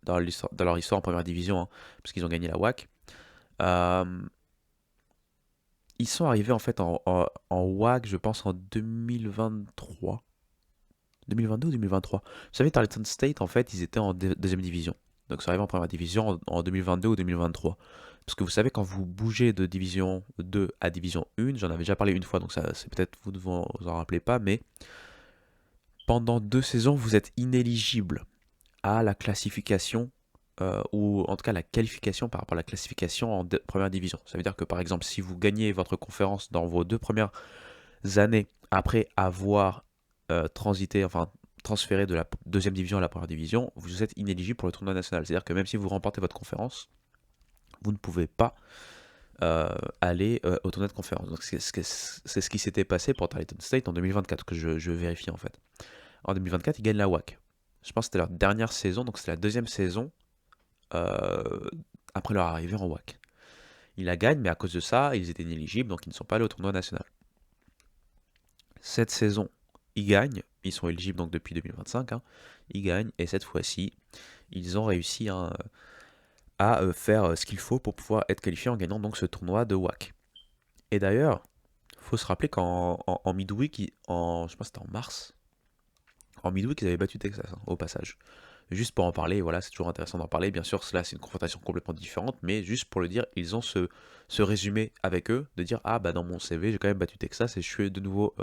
Speaker 1: dans leur histoire en première division, hein, parce qu'ils ont gagné la WAC. Euh, Ils sont arrivés en fait en WAC, je pense, en 2023. 2022 ou 2023. Vous savez, Tarleton State, en fait, ils étaient en deuxième division. Donc, ils sont arrivés en première division en 2022 ou 2023. Parce que vous savez, quand vous bougez de division 2 à division 1, j'en avais déjà parlé une fois, donc ça, c'est peut-être vous ne vous en rappelez pas, mais pendant 2 saisons, vous êtes inéligible à la classification, ou en tout cas la qualification par rapport à la classification en première division. Ça veut dire que par exemple, si vous gagnez votre conférence dans vos 2 premières années après avoir transité, enfin transféré de la deuxième division à la première division, vous êtes inéligible pour le tournoi national. C'est-à-dire que même si vous remportez votre conférence, vous ne pouvez pas aller au tournoi de conférence. Donc c'est ce qui s'était passé pour Tarleton State en 2024, que je vérifie en fait. En 2024, ils gagnent la WAC. Je pense que c'était leur dernière saison, donc c'était la deuxième saison euh, après leur arrivée en WAC. Ils la gagnent, mais à cause de ça, ils étaient inéligibles, donc ils ne sont pas allés au tournoi national. Cette saison, ils gagnent, ils sont éligibles donc depuis 2025, hein, ils gagnent, et cette fois-ci, ils ont réussi à faire ce qu'il faut pour pouvoir être qualifiés en gagnant donc ce tournoi de WAC. Et d'ailleurs, il faut se rappeler qu'en midweek, je pense que c'était en mars, en midweek, ils avaient battu Texas, hein, au passage. Juste pour en parler, voilà, c'est toujours intéressant d'en parler. Bien sûr, cela c'est une confrontation complètement différente, mais juste pour le dire, ils ont ce résumé avec eux, de dire ah bah dans mon CV j'ai quand même battu Texas et je suis de nouveau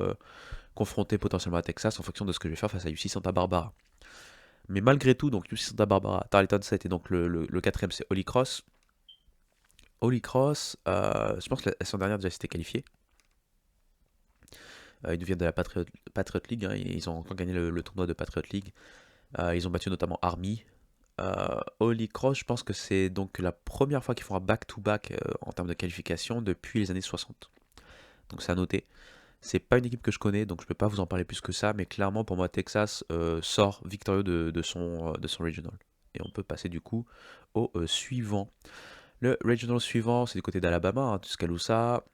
Speaker 1: confronté potentiellement à Texas en fonction de ce que je vais faire face à UC Santa Barbara. Mais malgré tout, donc UC Santa Barbara, Tarleton State et donc le quatrième c'est Holy Cross. Holy Cross, je pense que la saison dernière déjà s'était qualifié. Ils nous viennent de la Patriot League, hein, ils ont encore gagné le tournoi de Patriot League. Ils ont battu notamment Army. Holy Cross, je pense que c'est donc la première fois qu'ils font un back-to-back en termes de qualification depuis les années 60. Donc c'est à noter. C'est pas une équipe que je connais, donc je peux pas vous en parler plus que ça, mais clairement pour moi Texas sort victorieux de son regional. Et on peut passer du coup au suivant. Le regional suivant, c'est du côté d'Alabama, hein, Tuscaloosa.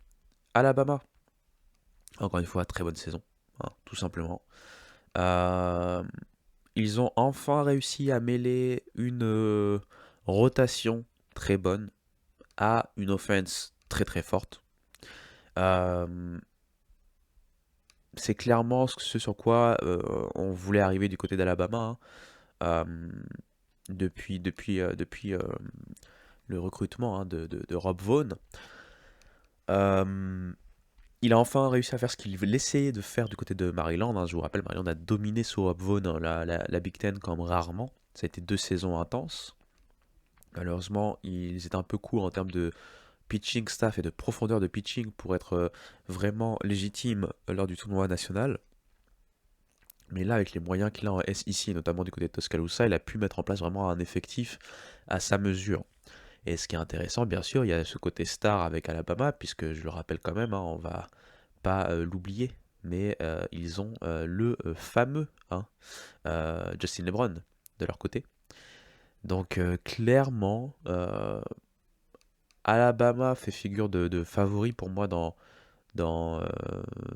Speaker 1: Alabama, encore une fois, très bonne saison, hein, tout simplement. Euh, Ils ont enfin réussi à mêler une rotation très bonne à une offense très très forte. Euh, c'est clairement ce sur quoi on voulait arriver du côté d'Alabama, hein, depuis le recrutement, hein, de Rob Vaughn. Euh, il a enfin réussi à faire ce qu'il essayait de faire du côté de Maryland, hein. Je vous rappelle, Maryland a dominé sous Rob Vaughn, hein, la Big Ten comme rarement. Ça a été 2 saisons intenses. Malheureusement, ils étaient un peu courts en termes de pitching staff et de profondeur de pitching pour être vraiment légitime lors du tournoi national. Mais là, avec les moyens qu'il a en SEC, notamment du côté de Tuscaloosa, il a pu mettre en place vraiment un effectif à sa mesure. Et ce qui est intéressant, bien sûr, il y a ce côté star avec Alabama, puisque je le rappelle quand même, hein, on va pas l'oublier, mais ils ont le fameux, hein, Justin LeBron de leur côté. Donc clairement, Alabama fait figure de favori pour moi dans, euh,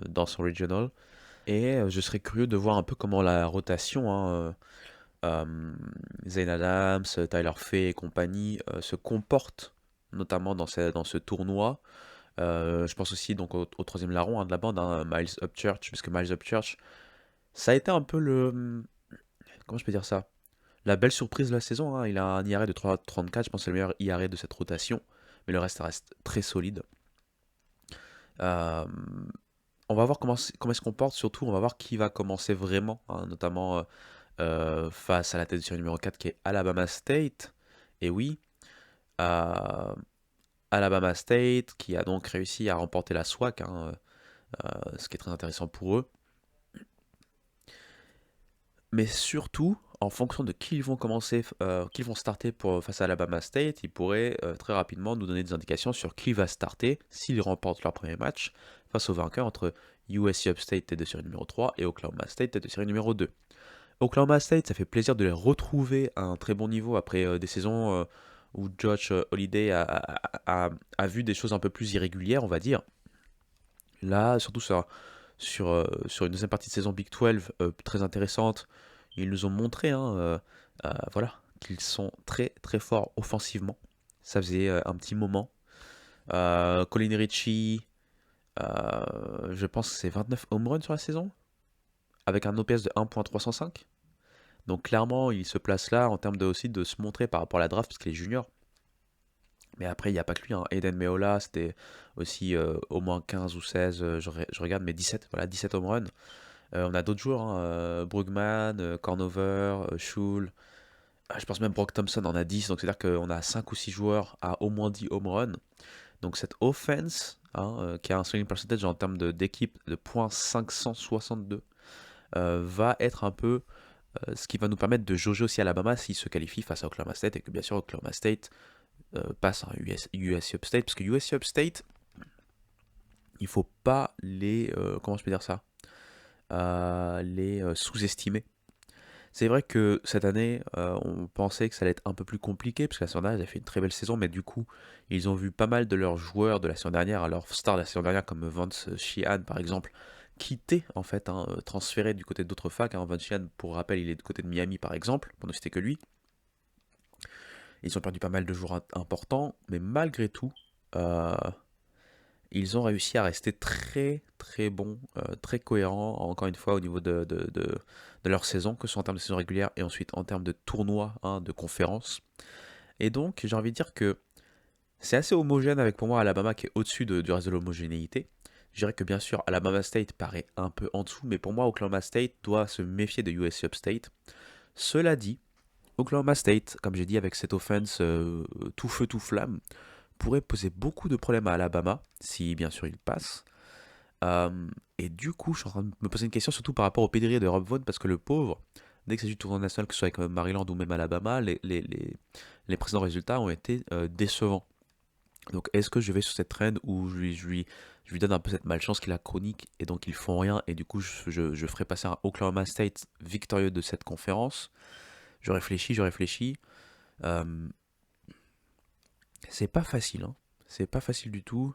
Speaker 1: dans son regional. Et je serais curieux de voir un peu comment la rotation, hein, Zayn Adams, Tyler Fay et compagnie se comportent, notamment dans ce tournoi. Je pense aussi donc au troisième larron, hein, de la bande, hein, Miles Upchurch, parce que Miles Upchurch, ça a été un peu comment je peux dire ça? La belle surprise de la saison, hein. Il a un IRA de 3,34, je pense que c'est le meilleur IRA de cette rotation, mais le reste ça reste très solide. Euh, on va voir comment il se comporte, surtout on va voir qui va commencer vraiment, hein, notamment face à la tête de série numéro 4 qui est Alabama State. Et oui, euh, Alabama State qui a donc réussi à remporter la SWAC, hein, ce qui est très intéressant pour eux. Mais surtout, en fonction de qui ils vont qui ils vont starter face à Alabama State, ils pourraient très rapidement nous donner des indications sur qui va starter s'ils remportent leur premier match face au vainqueur entre USC Upstate tête de série numéro 3 et Oklahoma State tête de série numéro 2. Oklahoma State, ça fait plaisir de les retrouver à un très bon niveau après des saisons où Josh Holiday a vu des choses un peu plus irrégulières, on va dire. Là, surtout sur une deuxième partie de saison Big 12 très intéressante, ils nous ont montré voilà, qu'ils sont très très forts offensivement. Ça faisait un petit moment. Colin Ritchie, je pense que c'est 29 home runs sur la saison, avec un OPS de 1.305. Donc clairement, il se place là en termes aussi de se montrer par rapport à la draft, parce qu'il est junior. Mais après, il n'y a pas que lui. Aiden Meola, c'était aussi au moins 15 ou 16, je regarde, mais 17, voilà, 17 home runs. On a d'autres joueurs, Brugman, Cornover, Schul. Je pense même Brock Thompson en a 10, donc c'est-à-dire qu'on a 5 ou 6 joueurs à au moins 10 home runs. Donc cette offense, qui a un swing percentage en termes d'équipe de .562, va être un peu ce qui va nous permettre de jauger aussi Alabama s'il se qualifie face à Oklahoma State, et que bien sûr Oklahoma State passe à USC Upstate, parce que USC Upstate, il faut pas comment je peux dire ça, les sous-estimer. C'est vrai que cette année, on pensait que ça allait être un peu plus compliqué, parce que la saison dernière, ils avaient fait une très belle saison, mais du coup, ils ont vu pas mal de leurs joueurs de la saison dernière, leurs stars de la saison dernière, comme Vance Sheehan par exemple, quitter en fait, transférer du côté d'autres facs. Vance Sheehan, pour rappel, il est du côté de Miami par exemple, pour ne citer que lui. Ils ont perdu pas mal de joueurs importants, mais malgré tout, euh, ils ont réussi à rester très très bons, très cohérents, encore une fois, au niveau de leur saison, que ce soit en termes de saison régulière et ensuite en termes de tournois, de conférences. Et donc, j'ai envie de dire que c'est assez homogène avec pour moi Alabama qui est au-dessus du reste de l'homogénéité. Je dirais que bien sûr, Alabama State paraît un peu en dessous, mais pour moi, Oklahoma State doit se méfier de USC Upstate. Cela dit, Oklahoma State, comme j'ai dit, avec cette offense tout feu tout flamme, pourrait poser beaucoup de problèmes à Alabama, si bien sûr il passe. Et du coup, je suis en train de me poser une question, surtout par rapport au pédigré de Rob Vaughn, parce que le pauvre, dès que c'est du tournoi national, que ce soit avec Maryland ou même Alabama, les précédents résultats ont été décevants. Donc est-ce que je vais sur cette trend où je lui donne un peu cette malchance qu'il a chronique, et donc ils font rien, et du coup je ferai passer un Oklahoma State victorieux de cette conférence. Je réfléchis. Euh, c'est pas facile, hein. C'est pas facile du tout.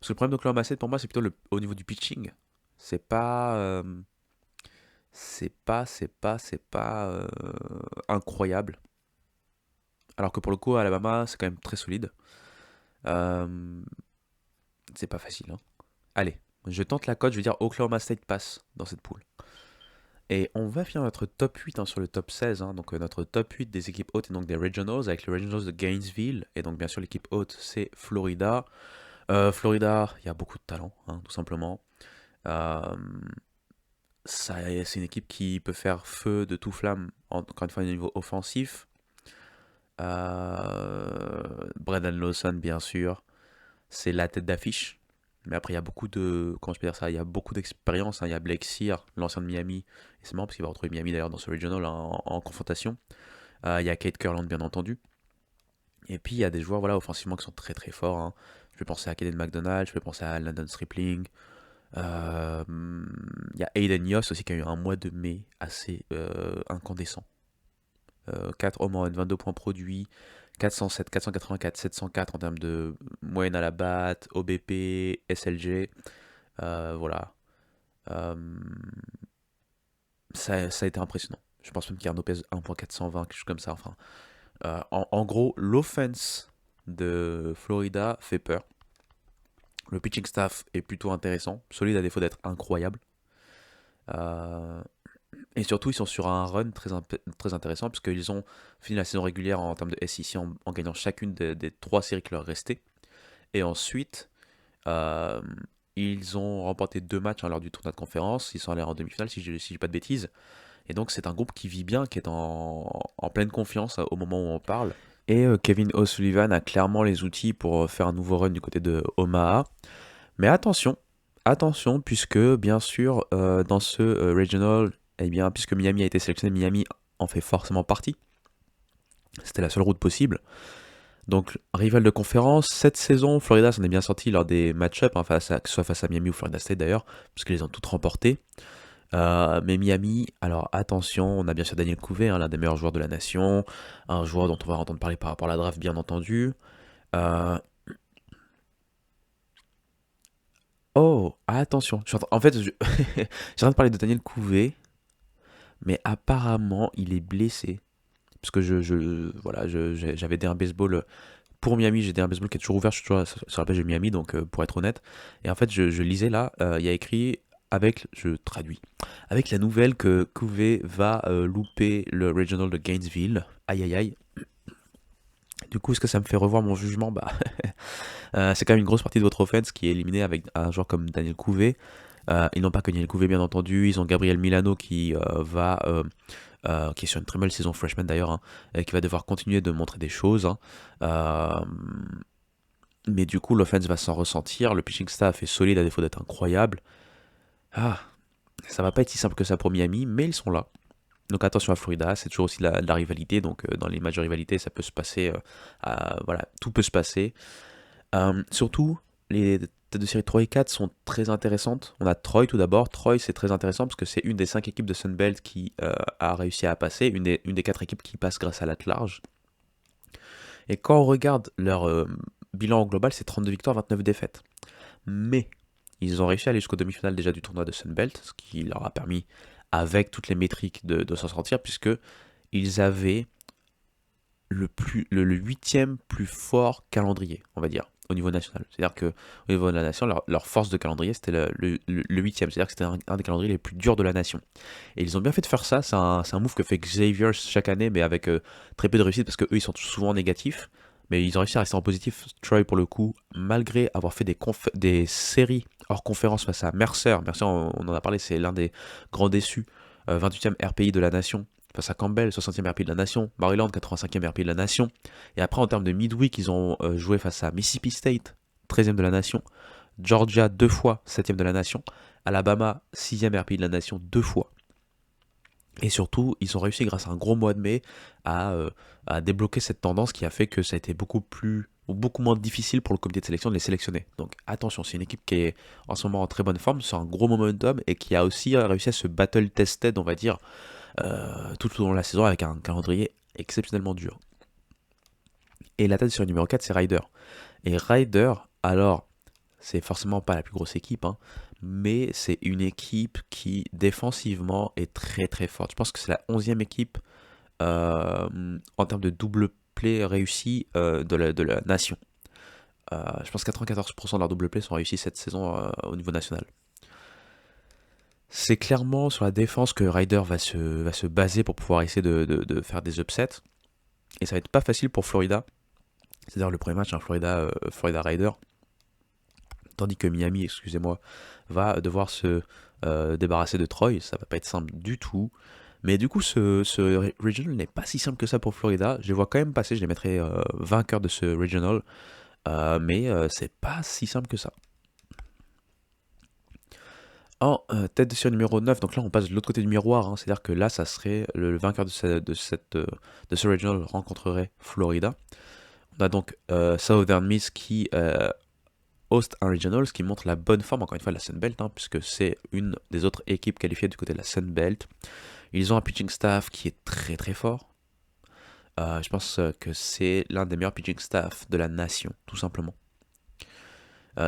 Speaker 1: Parce que le problème d'Oklahoma State pour moi, c'est plutôt au niveau du pitching. C'est pas, euh, c'est pas incroyable. Alors que pour le coup, Alabama, c'est quand même très solide. Euh, c'est pas facile, hein. Allez, je tente la cote, je vais dire Oklahoma State passe dans cette poule. Et on va finir notre top 8 sur le top 16. Donc notre top 8 des équipes hautes et donc des Regionals, avec les Regionals de Gainesville. Et donc bien sûr l'équipe haute, c'est Florida. Florida, il y a beaucoup de talent, tout simplement. Euh, c'est une équipe qui peut faire feu de tout flamme, encore une fois, au niveau offensif. Brendan Lawson, bien sûr, c'est la tête d'affiche. Mais après, il y a beaucoup de. Comment je peux dire ça? Il y a beaucoup d'expérience. Il y a Blake Sear, l'ancien de Miami. Et c'est marrant parce qu'il va retrouver Miami d'ailleurs dans ce regional en confrontation. Il y a Kate Kurland, bien entendu. Et puis, il y a des joueurs voilà, offensivement qui sont très très forts. Je peux penser à Kaden McDonald, je peux penser à Landon Stripling. Il y a Aiden Yost aussi qui a eu un mois de mai assez incandescent. 4 home runs, 22 points produits, 407, 484, 704 en termes de moyenne à la batte, OBP, SLG. Voilà. Euh, ça a été impressionnant. Je pense même qu'il y a un OPS 1.420, quelque chose comme ça. Enfin, en gros, l'offense de Florida fait peur. Le pitching staff est plutôt intéressant, solide à défaut d'être incroyable. Euh, et surtout, ils sont sur un run très intéressant, puisqu'ils ont fini la saison régulière en termes de SEC en gagnant chacune des 3 séries qui leur restaient. Et ensuite, euh, ils ont remporté 2 matchs lors du tournoi de conférence. Ils sont allés en demi-finale, si je ne dis pas de bêtises. Et donc, c'est un groupe qui vit bien, qui est en pleine confiance au moment où on parle. Et Kevin O'Sullivan a clairement les outils pour faire un nouveau run du côté de Omaha. Mais attention, puisque bien sûr, dans ce regional, Eh bien, puisque Miami a été sélectionné, Miami en fait forcément partie. C'était la seule route possible. Donc, rival de conférence, cette saison, Florida s'en est bien sorti lors des match-ups, hein, que ce soit face à Miami ou Florida State d'ailleurs, puisqu'ils les ont toutes remportées. Mais Miami, alors attention, on a bien sûr Daniel Couvet, hein, l'un des meilleurs joueurs de la nation, un joueur dont on va entendre parler par rapport à la draft, bien entendu. Euh, Oh, attention. En fait, j'ai en train de parler de Daniel Couvet, mais apparemment, il est blessé. Parce que voilà, j'avais des un baseball pour Miami, j'ai des un baseball qui est toujours ouvert, je suis toujours sur la page de Miami, donc pour être honnête. Et en fait, je lisais là, il y a écrit je traduis, avec la nouvelle que Couvet va louper le Regional de Gainesville. Aïe aïe aïe. Du coup, est-ce que ça me fait revoir mon jugement? Bah, c'est quand même une grosse partie de votre offense qui est éliminée avec un joueur comme Daniel Couvet. Ils n'ont pas que Daniel Couvet, bien entendu. Ils ont Gabriel Milano qui est sur une très belle saison freshman d'ailleurs, hein, et qui va devoir continuer de montrer des choses, hein. Euh, mais du coup, l'offense va s'en ressentir. Le pitching staff est solide à défaut d'être incroyable. Ah, ça va pas être si simple que ça pour Miami, mais ils sont là. Donc attention à Florida, c'est toujours aussi de la rivalité. Donc dans les matchs de rivalité, ça peut se passer. Voilà, tout peut se passer. Surtout, les têtes de série 3 et 4 sont très intéressantes. On a Troy tout d'abord. Troy, c'est très intéressant parce que c'est une des 5 équipes de Sunbelt qui a réussi à passer, une des 4 équipes qui passent grâce à l'attelage. Et quand on regarde leur bilan au global, c'est 32 victoires, 29 défaites. Mais ils ont réussi à aller jusqu'aux demi-finales déjà du tournoi de Sunbelt, ce qui leur a permis, avec toutes les métriques, de s'en sortir, puisque ils avaient le 8e plus fort calendrier, on va dire, au niveau national. C'est-à-dire qu'au niveau de la nation, leur force de calendrier, c'était le 8e. C'est-à-dire que c'était un des calendriers les plus durs de la nation. Et ils ont bien fait de faire ça. C'est un move que fait Xavier chaque année, mais avec très peu de réussite, parce qu'eux, ils sont souvent négatifs. Mais ils ont réussi à rester en positif. Troy, pour le coup, malgré avoir fait des séries hors conférence face à Mercer. Mercer, on en a parlé, c'est l'un des grands déçus. 28e RPI de la nation face à Campbell, 60e RP de la nation, Maryland, 85e RP de la nation. Et après, en termes de midweek, ils ont joué face à Mississippi State, 13e de la nation, Georgia 2 fois, 7e de la nation, Alabama, 6e RP de la nation 2 fois. Et surtout, ils ont réussi, grâce à un gros mois de mai, à débloquer cette tendance qui a fait que ça a été beaucoup moins difficile pour le comité de sélection de les sélectionner. Donc attention, c'est une équipe qui est en ce moment en très bonne forme, sur un gros momentum, et qui a aussi réussi à se battle tested, on va dire, tout au long de la saison avec un calendrier exceptionnellement dur. Et la tête sur le numéro 4, c'est Ryder. Et Ryder, alors, c'est forcément pas la plus grosse équipe, hein, mais c'est une équipe qui, défensivement, est très très forte. Je pense que c'est la 11e équipe en termes de double play réussi de la nation. Je pense que 94% de leurs double play sont réussis cette saison au niveau national. C'est clairement sur la défense que Ryder va se baser pour pouvoir essayer de faire des upsets. Et ça va être pas facile pour Florida. C'est-à-dire le premier match, hein, Florida Ryder. Tandis que Miami, excusez-moi, va devoir se débarrasser de Troy. Ça va pas être simple du tout. Mais du coup, ce regional n'est pas si simple que ça pour Florida. Je les vois quand même passer, je les mettrai vainqueurs de ce regional. Mais c'est pas si simple que ça. En tête de série numéro 9, donc là on passe de l'autre côté du miroir, hein, c'est-à-dire que là ça serait le vainqueur de ce regional rencontrerait Florida. On a donc Southern Miss qui host un regional, ce qui montre la bonne forme encore une fois de la Sunbelt, hein, puisque c'est une des autres équipes qualifiées du côté de la Sunbelt. Ils ont un pitching staff qui est très très fort. Je pense que c'est l'un des meilleurs pitching staff de la nation, tout simplement.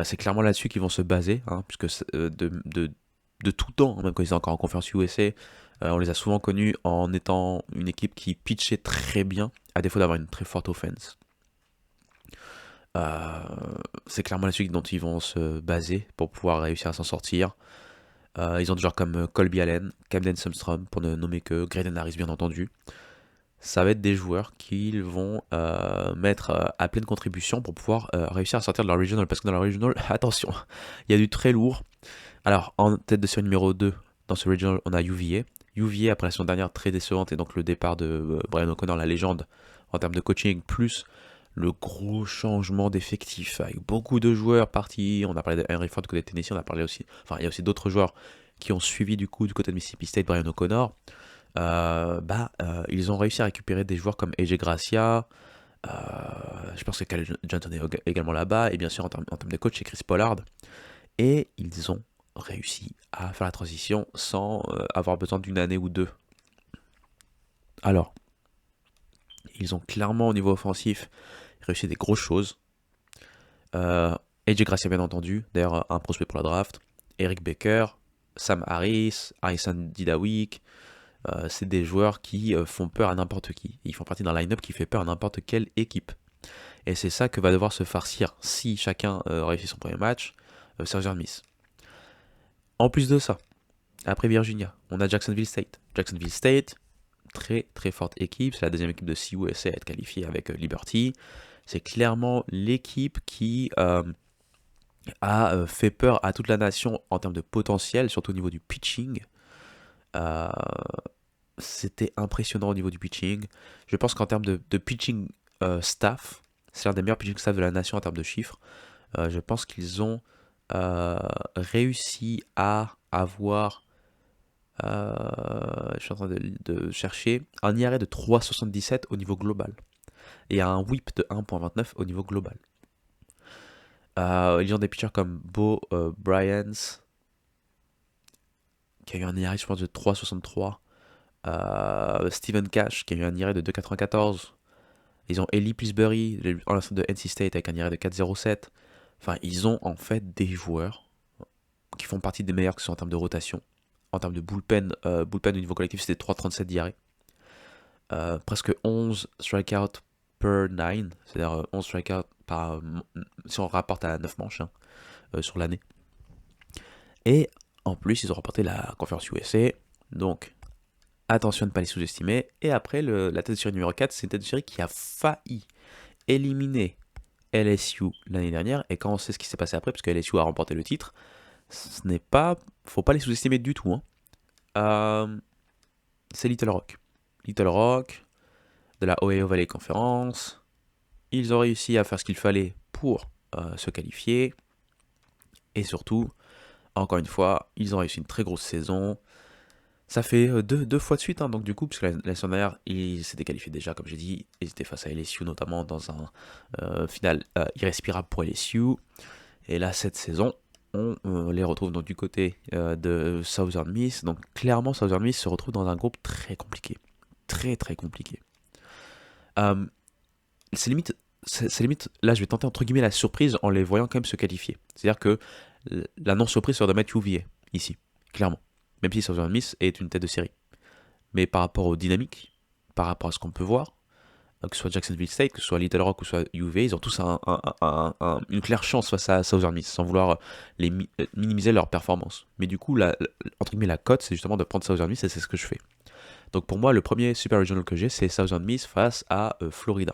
Speaker 1: C'est clairement là-dessus qu'ils vont se baser, hein, puisque de tout temps, même quand ils étaient encore en conférence USA, on les a souvent connus en étant une équipe qui pitchait très bien, à défaut d'avoir une très forte offense. C'est clairement là-dessus dont ils vont se baser pour pouvoir réussir à s'en sortir. Ils ont des joueurs comme Colby Allen, Camden Sumstrom, pour ne nommer que Graydon Harris, bien entendu. Ça va être des joueurs qu'ils vont mettre à pleine contribution pour pouvoir réussir à sortir de leur regional. Parce que dans leur regional, attention, il y a du très lourd. Alors, en tête de série numéro 2, dans ce regional, on a UVA. UVA, après la saison dernière, très décevante, et donc le départ de Brian O'Connor, la légende, en termes de coaching, plus le gros changement d'effectif, avec beaucoup de joueurs partis. On a parlé de Henry Ford côté Tennessee, on a parlé aussi... Enfin, il y a aussi d'autres joueurs qui ont suivi du coup du côté de Mississippi State Brian O'Connor, ils ont réussi à récupérer des joueurs comme AJ Gracia, je pense que Kyle Johnson est également là-bas, et bien sûr en termes de coach, c'est Chris Pollard, et ils ont réussi à faire la transition sans avoir besoin d'une année ou deux. Alors, ils ont clairement au niveau offensif réussi des grosses choses. AJ Gracia bien entendu, d'ailleurs un prospect pour la draft, Eric Baker, Sam Harris, Harrison Didawick, c'est des joueurs qui font peur à n'importe qui. Ils font partie d'un line-up qui fait peur à n'importe quelle équipe. Et c'est ça que va devoir se farcir si chacun réussit son premier match, Southern Miss. En plus de ça, après Virginia, on a Jacksonville State. Jacksonville State, très très forte équipe, c'est la deuxième équipe de CUSA à être qualifiée avec Liberty. C'est clairement l'équipe qui a fait peur à toute la nation en termes de potentiel, surtout au niveau du pitching. C'était impressionnant au niveau du pitching. Je pense qu'en termes de pitching staff, c'est l'un des meilleurs pitching staff de la nation en termes de chiffres. Je pense qu'ils ont réussi à avoir, je suis en train de chercher, un IRA de 3,77 au niveau global et un whip de 1,29 au niveau global. Ils ont des pitchers comme Bo Bryans, qui a eu un IRA je pense de 3,63. Stephen Cash, qui a eu un IRA de 2,94. Ils ont Ellie Pillsbury, en l'instant de NC State, avec un IRA de 4,07. Enfin, ils ont en fait des joueurs qui font partie des meilleurs que ce soit en termes de rotation. En termes de bullpen au niveau collectif, c'était 3,37 d'IRA. Presque 11 strikeouts per 9, c'est-à-dire 11 strikeouts par, si on rapporte à 9 manches sur l'année. Et en plus, ils ont remporté la conférence USA. Donc, attention de ne pas les sous-estimer. Et après, la tête de série numéro 4, c'est une tête de série qui a failli éliminer LSU l'année dernière. Et quand on sait ce qui s'est passé après, parce que LSU a remporté le titre, faut pas les sous-estimer du tout. C'est Little Rock. Little Rock, de la Ohio Valley Conference. Ils ont réussi à faire ce qu'il fallait pour se qualifier. Et surtout, encore une fois, ils ont réussi une très grosse saison. Ça fait deux fois de suite, donc du coup, parce que la saison dernière, ils s'étaient qualifiés déjà, comme j'ai dit, ils étaient face à LSU, notamment dans un final irrespirable pour LSU. Et là, cette saison, on les retrouve donc du côté de Southern Miss. Donc clairement, Southern Miss se retrouve dans un groupe très compliqué. Très très compliqué. C'est limite, là je vais tenter entre guillemets la surprise en les voyant quand même se qualifier. C'est-à-dire que la non-surprise serait de mettre UVA, ici, clairement. Même si Southern Miss est une tête de série. Mais par rapport aux dynamiques, par rapport à ce qu'on peut voir, que ce soit Jacksonville State, que ce soit Little Rock ou soit UVA, ils ont tous une claire chance face à Southern Miss, sans vouloir minimiser leur performance. Mais du coup, entre guillemets, la cote, c'est justement de prendre Southern Miss et c'est ce que je fais. Donc pour moi, le premier Super Regional que j'ai, c'est Southern Miss face à Florida.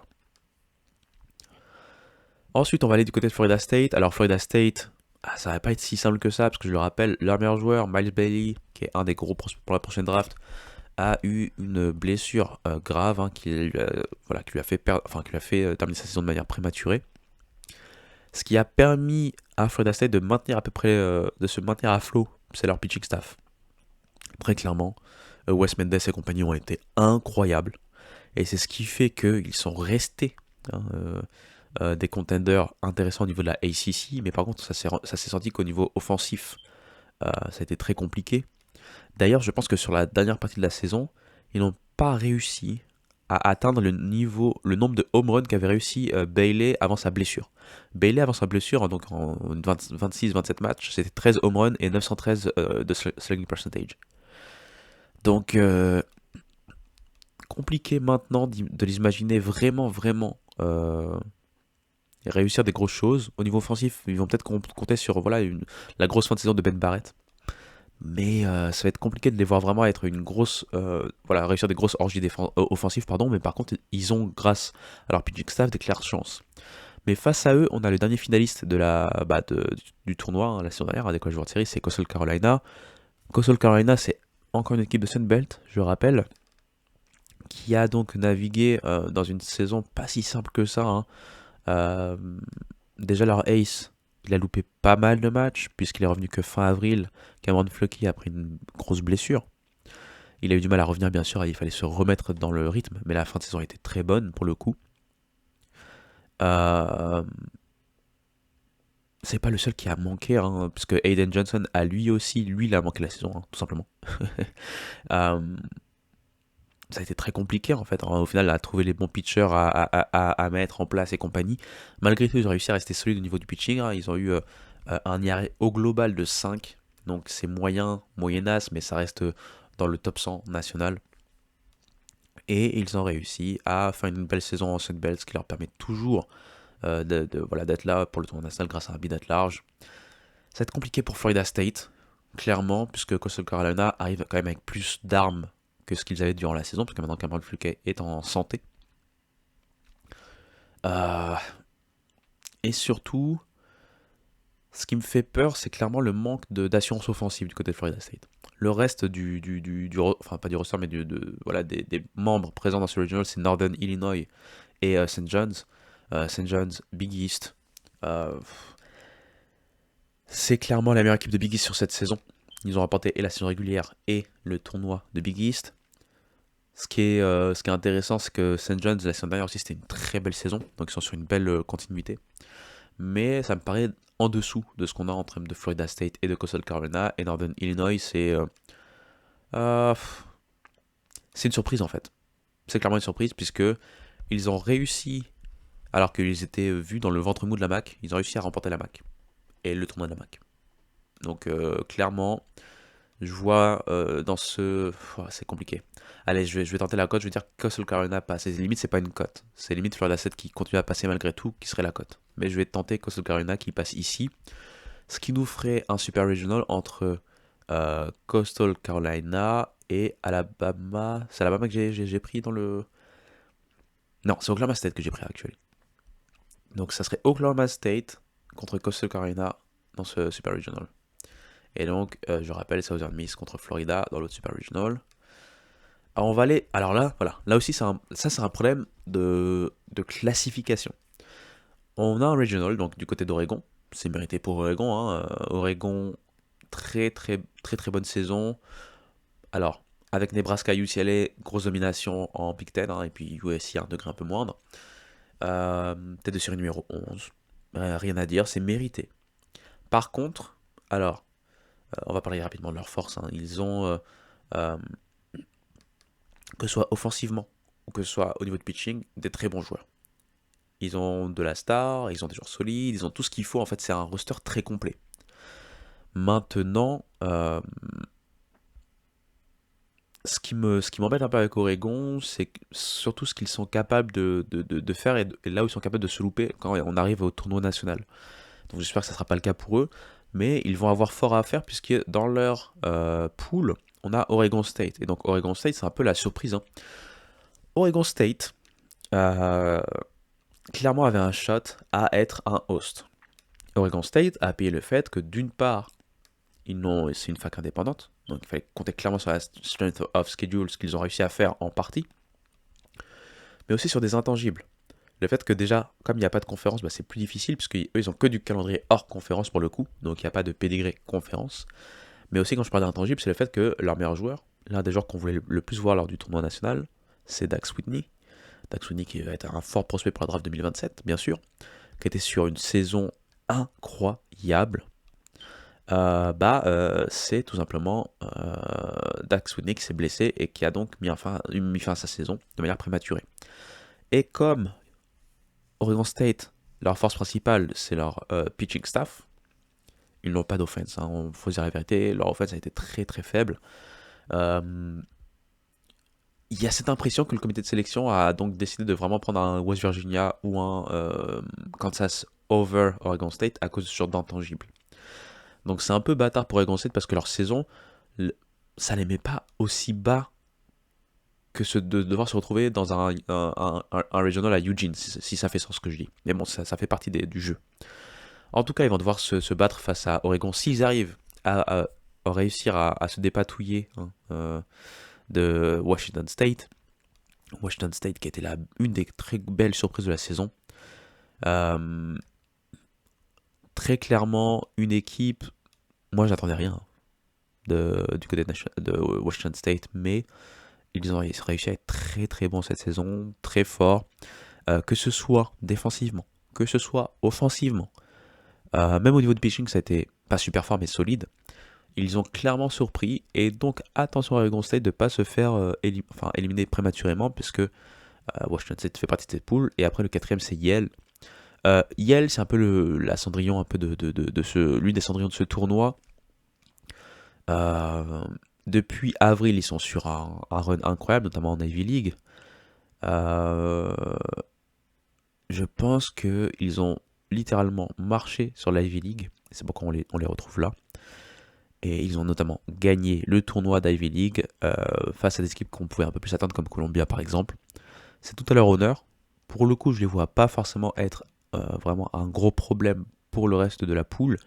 Speaker 1: Ensuite, on va aller du côté de Florida State. Alors Florida State, ça va pas être si simple que ça, parce que je le rappelle, leur meilleur joueur, Miles Bailey, qui est un des gros prospects pour la prochaine draft, a eu une blessure grave qui lui a fait terminer sa saison de manière prématurée. Ce qui a permis à Florida State de maintenir à peu près, de se maintenir à flot, c'est leur pitching staff. Très clairement, Wes Mendes et compagnie ont été incroyables. Et c'est ce qui fait qu'ils sont restés des contenders intéressants au niveau de la ACC. Mais par contre, ça s'est senti qu'au niveau offensif, ça a été très compliqué. D'ailleurs, je pense que sur la dernière partie de la saison, ils n'ont pas réussi à atteindre le nombre de home runs qu'avait réussi Bailey avant sa blessure. Bailey avant sa blessure, donc en 26-27 matchs, c'était 13 home runs et 913 de slugging percentage. Donc, compliqué maintenant de les imaginer vraiment réussir des grosses choses. Au niveau offensif, ils vont peut-être compter sur la grosse fin de saison de Ben Barrett. Mais ça va être compliqué de les voir vraiment être une grosse, réussir des grosses orgies offensives, mais par contre, ils ont, grâce à leur pitching staff, des claires chances. Mais face à eux, on a le dernier finaliste du tournoi, la saison dernière, des College World Series, c'est Coastal Carolina. Coastal Carolina, c'est encore une équipe de Sunbelt, je rappelle, qui a donc navigué dans une saison pas si simple que ça. Déjà leur ace, il a loupé pas mal de matchs, puisqu'il est revenu que fin avril. Cameron Fluckey a pris une grosse blessure. Il a eu du mal à revenir, bien sûr, et il fallait se remettre dans le rythme, mais la fin de saison était très bonne pour le coup. Euh, c'est pas le seul qui a manqué, hein, parce que Aiden Johnson a lui, il a manqué la saison, hein, tout simplement. Euh, ça a été très compliqué en fait, hein, au final, à trouver les bons pitchers à mettre en place et compagnie. Malgré tout, ils ont réussi à rester solides au niveau du pitching, hein. Ils ont eu un IRA au global de 5, donc c'est moyennasse, mais ça reste dans le top 100 national. Et ils ont réussi à faire une belle saison en Sun Belt, ce qui leur permet toujours voilà, d'être là pour le tournoi national grâce à un bid at large. Ça va être compliqué pour Florida State, clairement, puisque Coastal Carolina arrive quand même avec plus d'armes que ce qu'ils avaient durant la saison, parce que maintenant Cameron Fluckey est en santé. Euh, et surtout, ce qui me fait peur, c'est clairement le manque d'assurance offensive du côté de Florida State. Le reste enfin pas du roster, mais voilà, des membres présents dans ce regional, c'est Northern Illinois et St. John's. St. John's, Big East. Euh, c'est clairement la meilleure équipe de Big East sur cette saison. Ils ont remporté et la saison régulière et le tournoi de Big East. Ce qui est intéressant, c'est que St. John's, la saison dernière aussi, c'était une très belle saison. Donc ils sont sur une belle continuité. Mais ça me paraît en dessous de ce qu'on a en termes de Florida State et de Coastal Carolina. Et Northern Illinois, euh, c'est une surprise en fait. C'est clairement une surprise puisque ils ont réussi, alors qu'ils étaient vus dans le ventre mou de la MAC, ils ont réussi à remporter la MAC et le tournoi de la MAC. Donc clairement, je vois dans ce... c'est compliqué. Allez, je vais tenter la cote, je vais dire que Coastal Carolina passe. Et limite, c'est pas une cote. C'est limite Florida 7 qui continue à passer malgré tout, qui serait la cote. Mais je vais tenter Coastal Carolina qui passe ici. Ce qui nous ferait un super regional entre Coastal Carolina et Alabama. C'est Alabama que j'ai pris dans le... Non, c'est Oklahoma State que j'ai pris actuellement. Donc ça serait Oklahoma State contre Coastal Carolina dans ce super regional. Et donc, je rappelle Southern Miss contre Florida dans l'autre super regional. Alors on va aller. Alors là, voilà. Là aussi, c'est un problème de classification. On a un regional, donc du côté d'Oregon. C'est mérité pour Oregon, hein. Oregon, très très très très bonne saison. Alors, avec Nebraska, UCLA, grosse domination en Big Ten, hein, et puis USC à un degré un peu moindre. Tête de série numéro 11. Rien à dire, c'est mérité. Par contre, alors, on va parler rapidement de leur force, hein. Ils ont, que ce soit offensivement ou que ce soit au niveau de pitching, des très bons joueurs. Ils ont de la star, ils ont des joueurs solides, ils ont tout ce qu'il faut. En fait, c'est un roster très complet. Maintenant, ce qui m'embête un peu avec Oregon, c'est surtout ce qu'ils sont capables de faire et là où ils sont capables de se louper quand on arrive au tournoi national. Donc j'espère que ça ne sera pas le cas pour eux, mais ils vont avoir fort à faire puisque dans leur pool, on a Oregon State. Et donc Oregon State, c'est un peu la surprise, hein. Oregon State, clairement avait un shot à être un host. Oregon State a payé le fait que d'une part, c'est une fac indépendante, donc il fallait compter clairement sur la strength of schedule, ce qu'ils ont réussi à faire en partie, mais aussi sur des intangibles. Le fait que déjà, comme il n'y a pas de conférence, c'est plus difficile, puisque eux, ils ont que du calendrier hors conférence pour le coup, donc il n'y a pas de pédigré conférence. Mais aussi, quand je parle d'intangibles, c'est le fait que leur meilleur joueur, l'un des joueurs qu'on voulait le plus voir lors du tournoi national, c'est Dax Whitney. Dax Whitney qui va être un fort prospect pour la draft 2027, bien sûr, qui était sur une saison incroyable. C'est tout simplement Dax Whitney qui s'est blessé et qui a donc mis fin à sa saison de manière prématurée. Et comme Oregon State, leur force principale, c'est leur pitching staff, ils n'ont pas d'offense, hein, faut dire la vérité, leur offense a été très très faible. Il y a cette impression que le comité de sélection a donc décidé de vraiment prendre un West Virginia ou un Kansas over Oregon State à cause de ce genre d'intangible. Donc c'est un peu bâtard pour Oregon State parce que leur saison, ça les met pas aussi bas que de devoir se retrouver dans un regional à Eugene, si ça fait sens ce que je dis. Mais bon, ça fait partie du jeu. En tout cas, ils vont devoir se battre face à Oregon s'ils arrivent à réussir à se dépatouiller, hein, de Washington State. Washington State qui a été une des très belles surprises de la saison. très clairement une équipe, moi j'attendais rien du côté de Washington State, mais ils ont réussi à être très très bons cette saison, très forts, que ce soit défensivement, que ce soit offensivement. Même au niveau de pitching, ça a été pas super fort mais solide. Ils ont clairement surpris, et donc attention à Oregon State de ne pas se faire éliminer prématurément, puisque Washington State fait partie de cette poule, et après le quatrième c'est Yale. Yale, c'est un peu la Cendrillon un peu l'une des Cendrillons de ce tournoi. Depuis avril, ils sont sur un run incroyable, notamment en Ivy League. Je pense qu'ils ont littéralement marché sur la Ivy League, et c'est pourquoi on les retrouve là. Et ils ont notamment gagné le tournoi d'Ivy League face à des équipes qu'on pouvait un peu plus attendre, comme Columbia par exemple. C'est tout à leur honneur. Pour le coup, je ne les vois pas forcément être vraiment un gros problème pour le reste de la poule.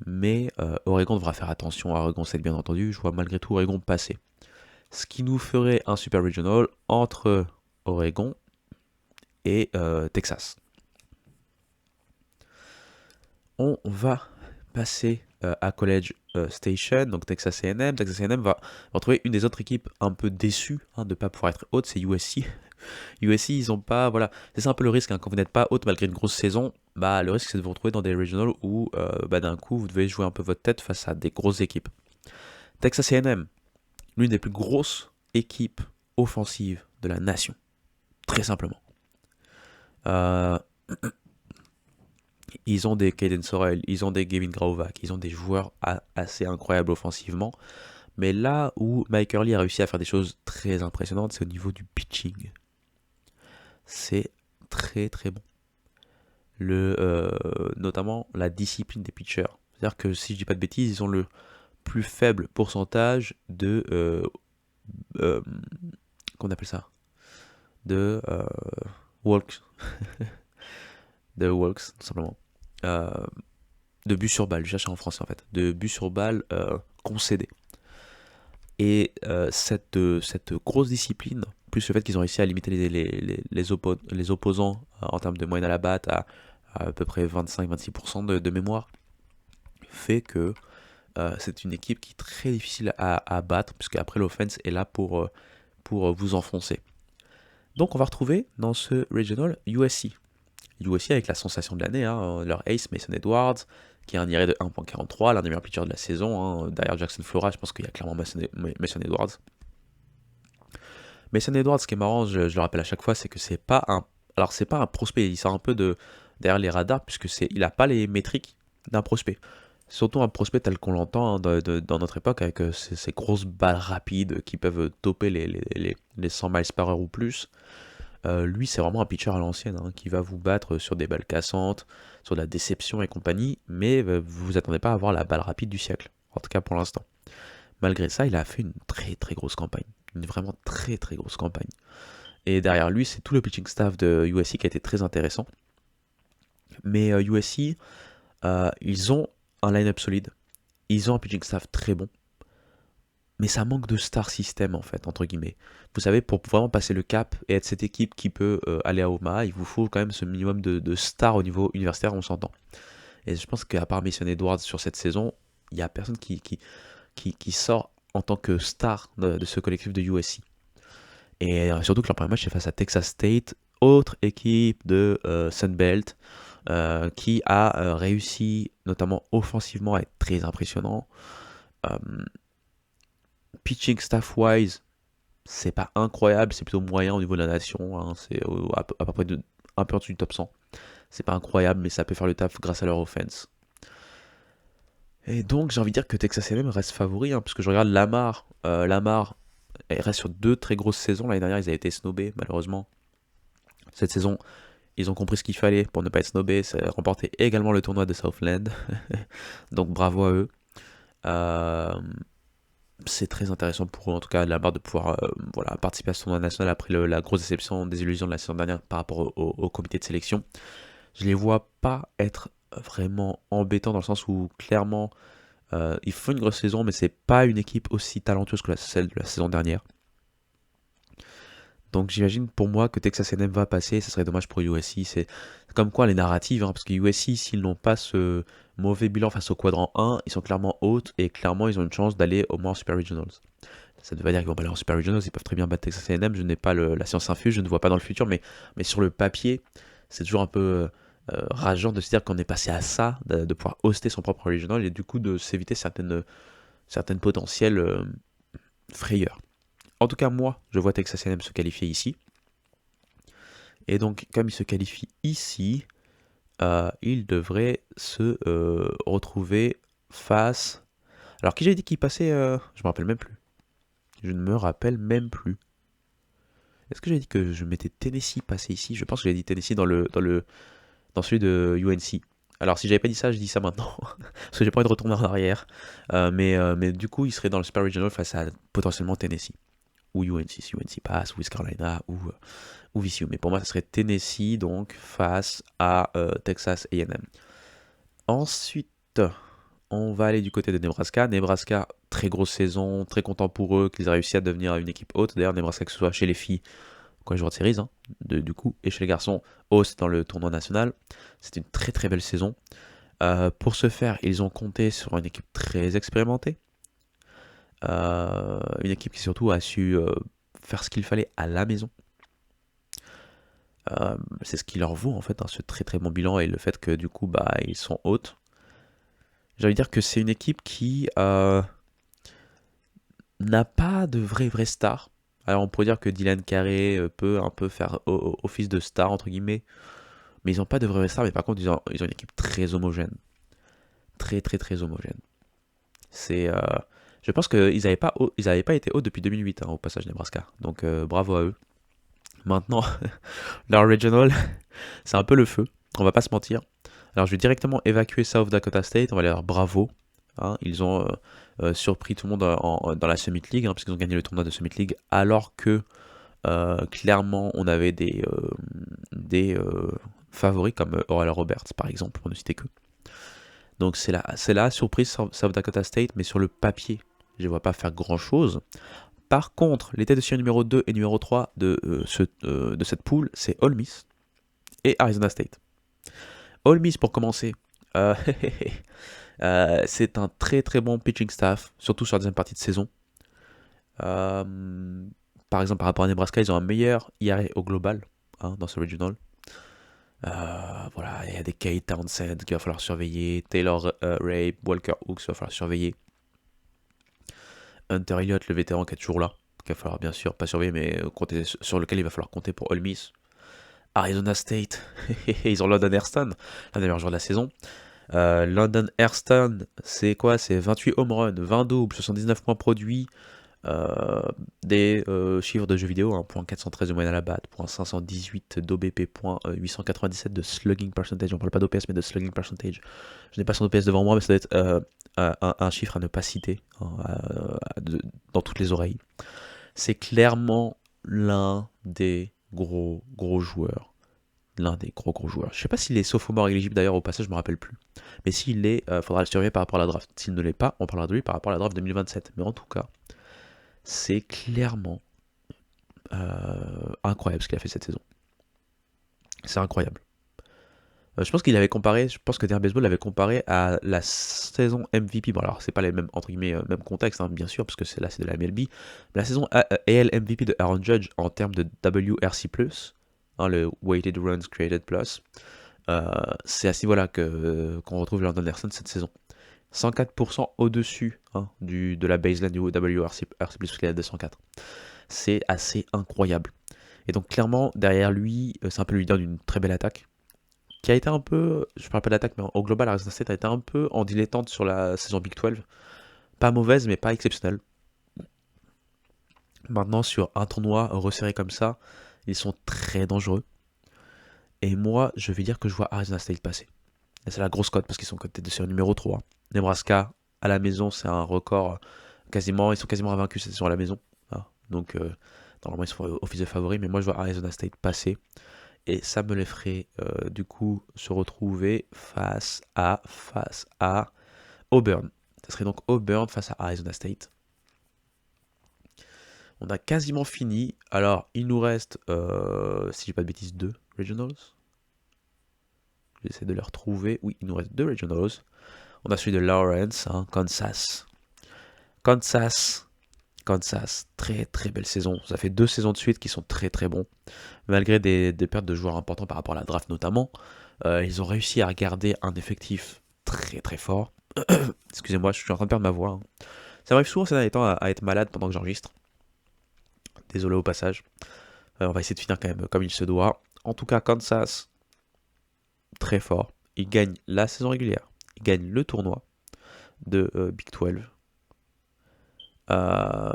Speaker 1: Mais Oregon devra faire attention à Oregon State, bien entendu. Je vois malgré tout Oregon passer. Ce qui nous ferait un super regional entre Oregon et Texas. On va passer à College Station, donc Texas A&M. Texas A&M va retrouver une des autres équipes un peu déçues de ne pas pouvoir être haute, c'est USC. USC, ils ont pas, voilà, c'est ça un peu le risque, quand vous n'êtes pas haute malgré une grosse saison, le risque c'est de vous retrouver dans des regionals où d'un coup vous devez jouer un peu votre tête face à des grosses équipes. Texas A&M, l'une des plus grosses équipes offensives de la nation, très simplement. Ils ont des Caden Sorrell, ils ont des Gavin Grauvac, ils ont des joueurs assez incroyables offensivement. Mais là où Mike Hurley a réussi à faire des choses très impressionnantes, c'est au niveau du pitching. C'est très très bon. Notamment la discipline des pitchers. C'est-à-dire que si je dis pas de bêtises, ils ont le plus faible pourcentage de... qu'on appelle ça de walks. De walks, tout simplement. De buts sur balle, je cherche en français en fait. De buts sur balle concédés. Et cette grosse discipline, plus le fait qu'ils ont réussi à limiter les opposants en termes de moyenne à la batte à peu près 25-26% de mémoire, fait que c'est une équipe qui est très difficile à battre, puisque après l'offense est là pour vous enfoncer. Donc on va retrouver dans ce regional USC. USC avec la sensation de l'année, leur ace Mason Edwards, qui a un ERA de 1.43, l'un des meilleurs pitchers de la saison, derrière Jackson Flora, je pense qu'il y a clairement Mason Edwards. Mason Edwards, ce qui est marrant, je le rappelle à chaque fois, c'est que c'est pas un prospect, il sort un peu derrière les radars, puisque il n'a pas les métriques d'un prospect. Surtout un prospect tel qu'on l'entend dans notre époque, avec ces grosses balles rapides qui peuvent toper les 100 miles par heure ou plus. Lui, c'est vraiment un pitcher à l'ancienne, qui va vous battre sur des balles cassantes, sur de la déception et compagnie, mais vous vous attendez pas à avoir la balle rapide du siècle, en tout cas pour l'instant. Malgré ça, il a fait une très très grosse campagne, une vraiment très très grosse campagne. Et derrière lui, c'est tout le pitching staff de USC qui a été très intéressant. Mais USC, ils ont un line-up solide, ils ont un pitching staff très bon, mais ça manque de star system en fait, entre guillemets. Vous savez, pour vraiment passer le cap et être cette équipe qui peut aller à Omaha, il vous faut quand même ce minimum de stars au niveau universitaire, on s'entend. Et je pense qu'à part Mason Edwards sur cette saison, il n'y a personne qui sort en tant que star de ce collectif de USC. Et surtout que leur premier match c'est face à Texas State, autre équipe de Sunbelt, qui a réussi notamment offensivement à être très impressionnant. Pitching staff-wise, c'est pas incroyable, c'est plutôt moyen au niveau de la nation, c'est à peu près un peu en dessous du top 100. C'est pas incroyable, mais ça peut faire le taf grâce à leur offense. Et donc j'ai envie de dire que Texas A&M reste favori, parce que je regarde Lamar, elle reste sur 2 très grosses saisons. L'année dernière, ils avaient été snobés, malheureusement. Cette saison, ils ont compris ce qu'il fallait pour ne pas être snobés, c'est remporter également le tournoi de Southland. Donc bravo à eux. C'est très intéressant pour eux, en tout cas, Lamar, de pouvoir participer à ce tournoi national après la grosse déception, désillusion de la saison dernière par rapport au comité de sélection. Je les vois pas être vraiment embêtants dans le sens où clairement ils font une grosse saison, mais c'est pas une équipe aussi talentueuse que celle de la saison dernière. Donc j'imagine pour moi que Texas A&M va passer, ça serait dommage pour USC. C'est comme quoi les narratives, parce que USC, s'ils n'ont pas ce mauvais bilan face au quadrant 1, ils sont clairement hautes et clairement ils ont une chance d'aller au moins en Super Regionals. Ça ne veut pas dire qu'ils vont pas aller en Super Regionals, ils peuvent très bien battre Texas A&M, je n'ai pas la science infuse, je ne vois pas dans le futur, mais sur le papier, c'est toujours un peu rageant de se dire qu'on est passé à ça, de pouvoir hoster son propre regional et du coup de s'éviter certaines potentielles frayeurs. En tout cas, moi, je vois Texas A&M se qualifier ici. Et donc, comme il se qualifie ici, il devrait se retrouver face... Alors, qui j'ai dit qu'il passait je me rappelle même plus. Je ne me rappelle même plus. Est-ce que j'ai dit que je mettais Tennessee passé ici? Je pense que j'ai dit Tennessee dans celui de UNC. Alors, si j'avais pas dit ça, je dis ça maintenant. Parce que j'ai pas envie de retourner en arrière. Mais du coup, il serait dans le Super Regional face à potentiellement Tennessee. Ou UNC, si UNC passe, ou West Carolina, ou VCU. Mais pour moi, ça serait Tennessee, donc, face à Texas A&M. Ensuite, on va aller du côté de Nebraska. Nebraska, très grosse saison, très content pour eux qu'ils aient réussi à devenir une équipe haute. D'ailleurs, Nebraska, que ce soit chez les filles, quoi, joueurs de séries, hein, du coup, et chez les garçons, host dans le tournoi national. C'était une très très belle saison. Pour ce faire, ils ont compté sur une équipe très expérimentée. Une équipe qui surtout a su faire ce qu'il fallait à la maison. C'est ce qui leur vaut en fait ce très très bon bilan et le fait que du coup ils sont hautes. J'ai envie de dire que c'est une équipe qui n'a pas de vraie star. Alors on pourrait dire que Dylan Carey peut un peu faire office de star entre guillemets, mais ils n'ont pas de vraie star. Mais par contre ils ont une équipe très homogène, très très très homogène. C'est je pense qu'ils n'avaient pas été hauts depuis 2008 au passage Nebraska. Donc bravo à eux. Maintenant, leur regional, c'est un peu le feu, on va pas se mentir. Alors je vais directement évacuer South Dakota State, on va leur dire bravo. Hein, ils ont surpris tout le monde dans la Summit League, hein, puisqu'ils ont gagné le tournoi de Summit League, alors que clairement on avait des favoris comme Oral Roberts par exemple, pour ne citer que. Donc c'est la surprise South Dakota State, mais sur le papier, je ne vois pas faire grand chose. Par contre, les têtes de série numéro 2 et numéro 3 de cette poule, c'est Ole Miss et Arizona State. Ole Miss, pour commencer, c'est un très très bon pitching staff, surtout sur la deuxième partie de saison. Par exemple, par rapport à Nebraska, ils ont un meilleur ERA au global dans ce regional. Voilà, il y a des Kate Townsend qu'il va falloir surveiller, Taylor Ray, Walker Hooks, il va falloir surveiller. Hunter Elliott, le vétéran qui est toujours là, qu'il va falloir bien sûr pas surveiller, mais sur lequel il va falloir compter pour Ole Miss. Arizona State, ils ont London Airston, l'un des meilleurs joueurs de la saison. London Airston, c'est quoi? C'est 28 home runs, 20 doubles, 79 points produits, des chiffres de jeux vidéo, hein, .413 de moyenne à la batte, .518 d'OBP, .897 de slugging percentage. On parle pas d'OPS mais de slugging percentage. Je n'ai pas son OPS devant moi, mais ça doit être un chiffre à ne pas citer dans toutes les oreilles. C'est clairement l'un des gros joueurs. L'un des gros joueurs. Je sais pas s'il est sophomore éligible d'ailleurs au passage, je me rappelle plus. Mais s'il l'est, faudra le surveiller par rapport à la draft. S'il ne l'est pas, on parlera de lui par rapport à la draft 2027. Mais en tout cas, c'est clairement incroyable ce qu'il a fait cette saison. C'est incroyable. Je pense que DR Baseball l'avait comparé à la saison MVP. Bon, alors c'est pas les mêmes, entre guillemets, même contexte, hein, bien sûr, parce que c'est de la MLB. Mais la saison AL MVP de Aaron Judge en termes de WRC+, le Weighted Runs Created Plus, c'est à ce niveau-là qu'on retrouve London Anderson cette saison. 104% au-dessus de la baseline du WRC+, parce qu'il est à 204. C'est assez incroyable. Et donc clairement, derrière lui, c'est un peu le leader d'une très belle attaque, qui a été un peu, je parle pas d'attaque, mais au global, Arizona State a été un peu en dilettante sur la saison Big 12. Pas mauvaise, mais pas exceptionnelle. Maintenant, sur un tournoi resserré comme ça, ils sont très dangereux. Et moi, je vais dire que je vois Arizona State passer. Et c'est la grosse cote parce qu'ils sont cotés de série numéro 3. Nebraska, à la maison, c'est un record ils sont quasiment invaincus cette saison à la maison. Donc, normalement, ils sont office de favoris, mais moi, je vois Arizona State passer. Et ça me les ferait, du coup, se retrouver face à Auburn. Ça serait donc Auburn face à Arizona State. On a quasiment fini. Alors, il nous reste, si je dis pas de bêtises, 2 Regionals. J'essaie de les retrouver. Oui, il nous reste 2 regionals. On a celui de Lawrence, hein, Kansas. Kansas, très très belle saison. Ça fait 2 saisons de suite qui sont très très bons. Malgré des pertes de joueurs importants par rapport à la draft notamment, ils ont réussi à garder un effectif très très fort. Excusez-moi, je suis en train de perdre ma voix, hein. Ça m'arrive souvent ces derniers temps à être malade pendant que j'enregistre. Désolé au passage. On va essayer de finir quand même comme il se doit. En tout cas, Kansas, très fort. Ils gagnent la saison régulière. Ils gagnent le tournoi de Big 12. Euh,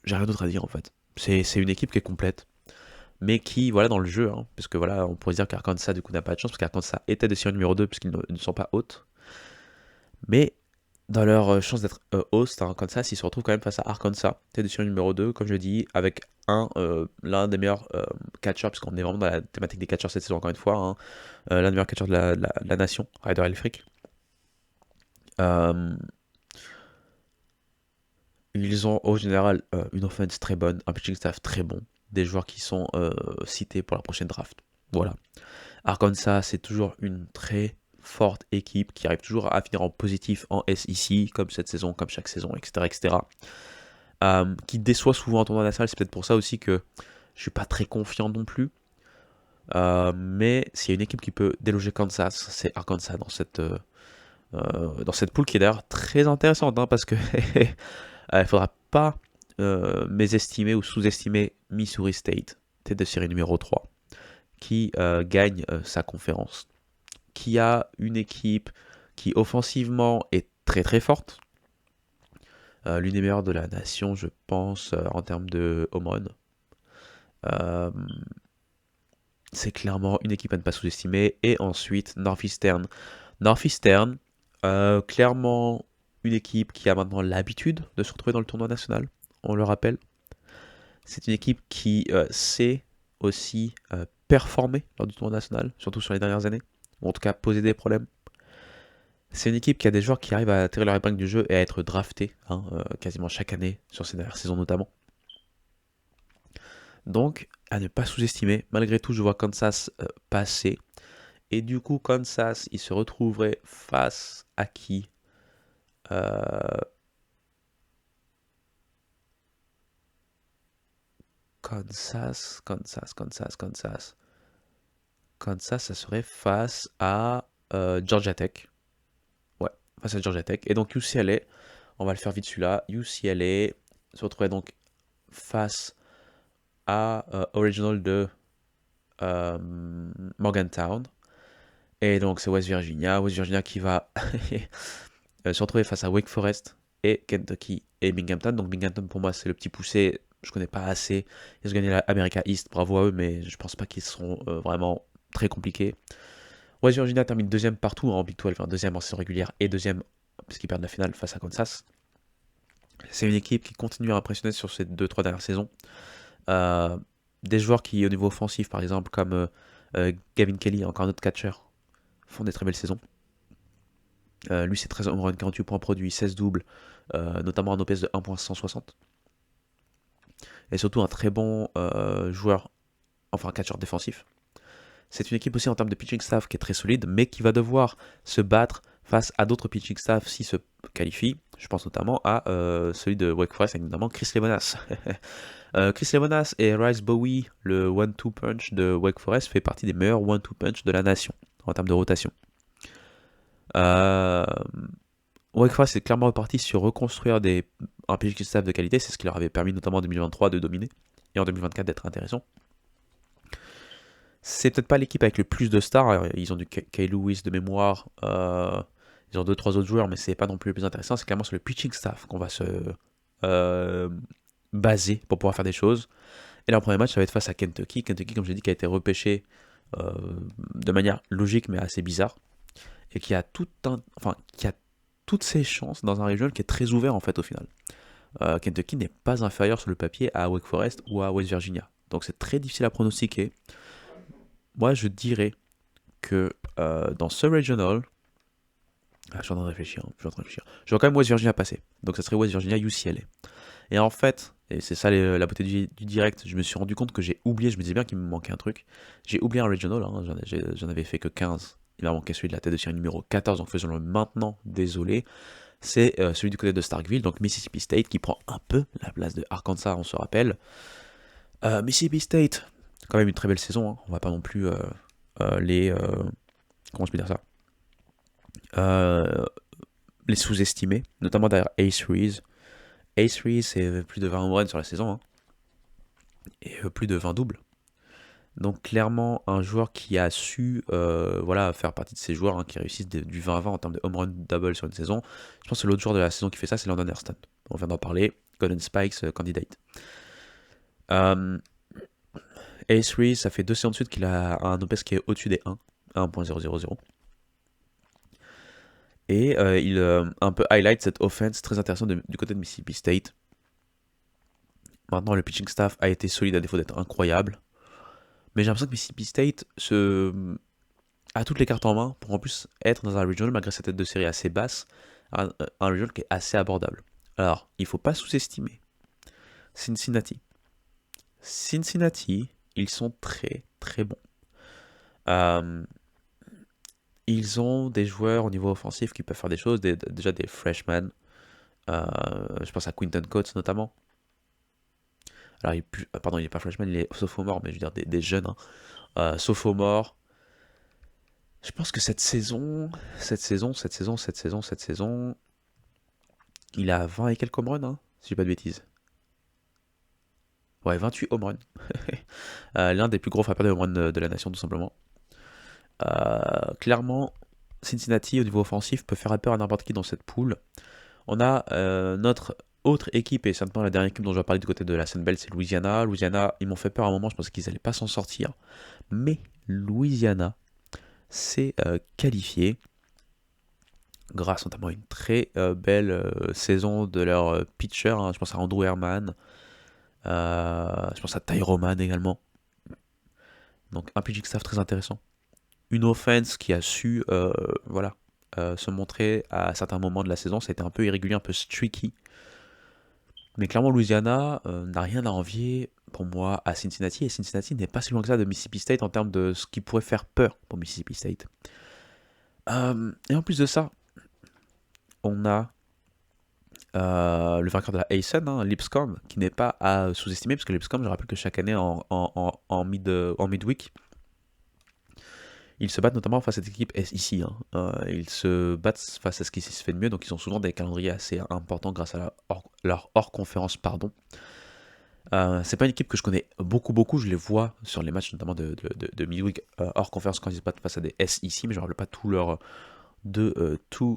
Speaker 1: J'ai rien d'autre à dire en fait. C'est une équipe qui est complète, mais qui, voilà, dans le jeu, hein, parce que voilà, on pourrait dire qu'Arkansas du coup n'a pas de chance, parce qu'Arkansas était de série numéro 2, puisqu'ils ne sont pas hautes. Mais dans leur chance d'être host, hein, Arkansas, ils se retrouvent quand même face à Arkansas, tête de série numéro 2, comme je dis, avec l'un des meilleurs catchers, parce qu'on est vraiment dans la thématique des catchers cette saison, encore une fois, hein, l'un des meilleurs catchers de la nation, Ryder Elfrick. Euh, Ils ont au général une offense très bonne, un pitching staff très bon, des joueurs qui sont cités pour la prochaine draft. Voilà. Arkansas, c'est toujours une très forte équipe qui arrive toujours à finir en positif en SEC, comme cette saison, comme chaque saison, etc. etc. Qui déçoit souvent en tournoi national, c'est peut-être pour ça aussi que je suis pas très confiant non plus. Mais s'il y a une équipe qui peut déloger Kansas, c'est Arkansas dans cette poule qui est d'ailleurs très intéressante, hein, parce que il ne faudra pas mésestimer ou sous-estimer Missouri State, tête de série numéro 3, qui gagne sa conférence, qui a une équipe qui offensivement est très très forte, l'une des meilleures de la nation, je pense, en termes de home run. C'est clairement une équipe à ne pas sous-estimer. Et ensuite, Northeastern. Northeastern, clairement une équipe qui a maintenant l'habitude de se retrouver dans le tournoi national, on le rappelle. C'est une équipe qui sait aussi performer lors du tournoi national, surtout sur les dernières années, ou en tout cas poser des problèmes. C'est une équipe qui a des joueurs qui arrivent à tirer leur épingle du jeu et à être draftés, hein, quasiment chaque année, sur ces dernières saisons notamment. Donc, à ne pas sous-estimer. Malgré tout, je vois Kansas passer. Et du coup, Kansas, il se retrouverait face à qui? Kansas. Kansas, ça serait face à Georgia Tech. Ouais, face à Georgia Tech. Et donc UCLA, on va le faire vite celui-là. UCLA se retrouverait donc face à Original de Morgantown. Et donc c'est West Virginia. West Virginia qui va se retrouver face à Wake Forest et Kentucky et Binghamton. Donc Binghamton pour moi c'est le petit poussé. Je connais pas assez. Ils ont gagné la America East, bravo à eux, mais je pense pas qu'ils seront vraiment très compliqués. West Virginia termine deuxième partout en Big 12, enfin deuxième en saison régulière et deuxième parce qu'ils perdent la finale face à Kansas. C'est une équipe qui continue à impressionner sur ces 2-3 dernières saisons. Des joueurs qui, au niveau offensif, par exemple, comme Gavin Kelly, encore un autre catcher, font des très belles saisons. Lui, c'est 13 home runs, 48 points produits, 16 doubles, notamment un OPS de 1.160. Et surtout un très bon joueur, enfin un catcher défensif. C'est une équipe aussi en termes de pitching staff qui est très solide, mais qui va devoir se battre face à d'autres pitching staff s'ils se qualifient. Je pense notamment à celui de Wake Forest, avec notamment Chris Lemonas. Chris Lemonas et Rice Bowie, le 1-2 punch de Wake Forest, fait partie des meilleurs 1-2 punch de la nation en termes de rotation. Wake Forest est clairement reparti sur reconstruire un pitching staff de qualité, c'est ce qui leur avait permis notamment en 2023 de dominer et en 2024 d'être intéressant. C'est peut-être pas l'équipe avec le plus de stars. Alors, ils ont du Kay Lewis de mémoire. Ils ont 2-3 autres joueurs, mais c'est pas non plus le plus intéressant. C'est clairement sur le pitching staff qu'on va se baser pour pouvoir faire des choses. Et leur premier match, ça va être face à Kentucky. Kentucky, comme j'ai dit, qui a été repêché de manière logique, mais assez bizarre. Et qui a qui a toutes ses chances dans un régional qui est très ouvert en fait au final. Kentucky n'est pas inférieur sur le papier à Wake Forest ou à West Virginia. Donc c'est très difficile à pronostiquer. Moi, je dirais que dans ce regional, Je suis en train de réfléchir. Je suis en train de réfléchir. Je vois quand même West Virginia passer. Donc ça serait West Virginia UCLA. Et en fait, et c'est ça la beauté du direct, je me suis rendu compte que j'ai oublié, je me disais bien qu'il me manquait un truc. J'ai oublié un regional, hein, j'en avais fait que 15. Il m'a manqué celui de la tête de série numéro 14, donc faisons-le maintenant, désolé. C'est celui du côté de Starkville, donc Mississippi State, qui prend un peu la place de Arkansas, on se rappelle. Mississippi State, quand même une très belle saison, hein. On va pas non plus comment je peux dire ça, euh, les sous-estimer, notamment derrière Ace Reese. Ace Reese, c'est plus de 20 home runs sur la saison, hein, et plus de 20 doubles. Donc clairement un joueur qui a su voilà, faire partie de ces joueurs, hein, qui réussissent du 20 à 20 en termes de home run double sur une saison. Je pense que l'autre joueur de la saison qui fait ça, c'est Landon Hairston. On vient d'en parler, Golden Spikes candidate. Ace Reese, ça fait 2 saisons de suite qu'il a un OPS qui est au-dessus des 1, 1.000. Et il un peu highlight cette offense très intéressante du côté de Mississippi State. Maintenant, le pitching staff a été solide à défaut d'être incroyable. Mais j'ai l'impression que Mississippi State a toutes les cartes en main pour en plus être dans un regional, malgré sa tête de série assez basse, un regional qui est assez abordable. Alors, il ne faut pas sous-estimer Cincinnati. Cincinnati, ils sont très très bons. Ils ont des joueurs au niveau offensif qui peuvent faire des choses, déjà des freshmen. Je pense à Quinton Coates notamment. Alors, il n'est pas freshman, il est sophomore, mais je veux dire des jeunes. Hein. Sophomore. Je pense que cette saison, il a 20 et quelques home runs, hein, si j'ai pas de bêtises. Ouais, 28 home runs. L'un des plus gros frappeurs de home run de la nation, tout simplement. Clairement, Cincinnati, au niveau offensif, peut faire peur à n'importe qui dans cette poule. On a notre autre équipe, et certainement la dernière équipe dont je vais parler du côté de la Sun Belt, c'est Louisiana. Louisiana, ils m'ont fait peur à un moment, je pensais qu'ils n'allaient pas s'en sortir. Mais Louisiana s'est qualifié grâce notamment à une très belle saison de leur pitcher. Hein. Je pense à Andrew Herman, je pense à Ty Roman également. Donc un pitching staff très intéressant. Une offense qui a su voilà, se montrer à certains moments de la saison. Ça a été un peu irrégulier, un peu streaky. Mais clairement, Louisiana n'a rien à envier pour moi à Cincinnati. Et Cincinnati n'est pas si loin que ça de Mississippi State en termes de ce qui pourrait faire peur pour Mississippi State. Et en plus de ça, on a le vainqueur de la ASUN, hein, Lipscomb, qui n'est pas à sous-estimer, parce que Lipscomb, je rappelle que chaque année en midweek, ils se battent notamment face à cette équipe SEC. Hein. Ils se battent face à ce qui se fait de mieux, donc ils ont souvent des calendriers assez importants grâce à leur hors-conférence. C'est pas une équipe que je connais beaucoup, je les vois sur les matchs notamment de midweek hors-conférence quand ils se battent face à des SEC, mais je ne rappelle pas tous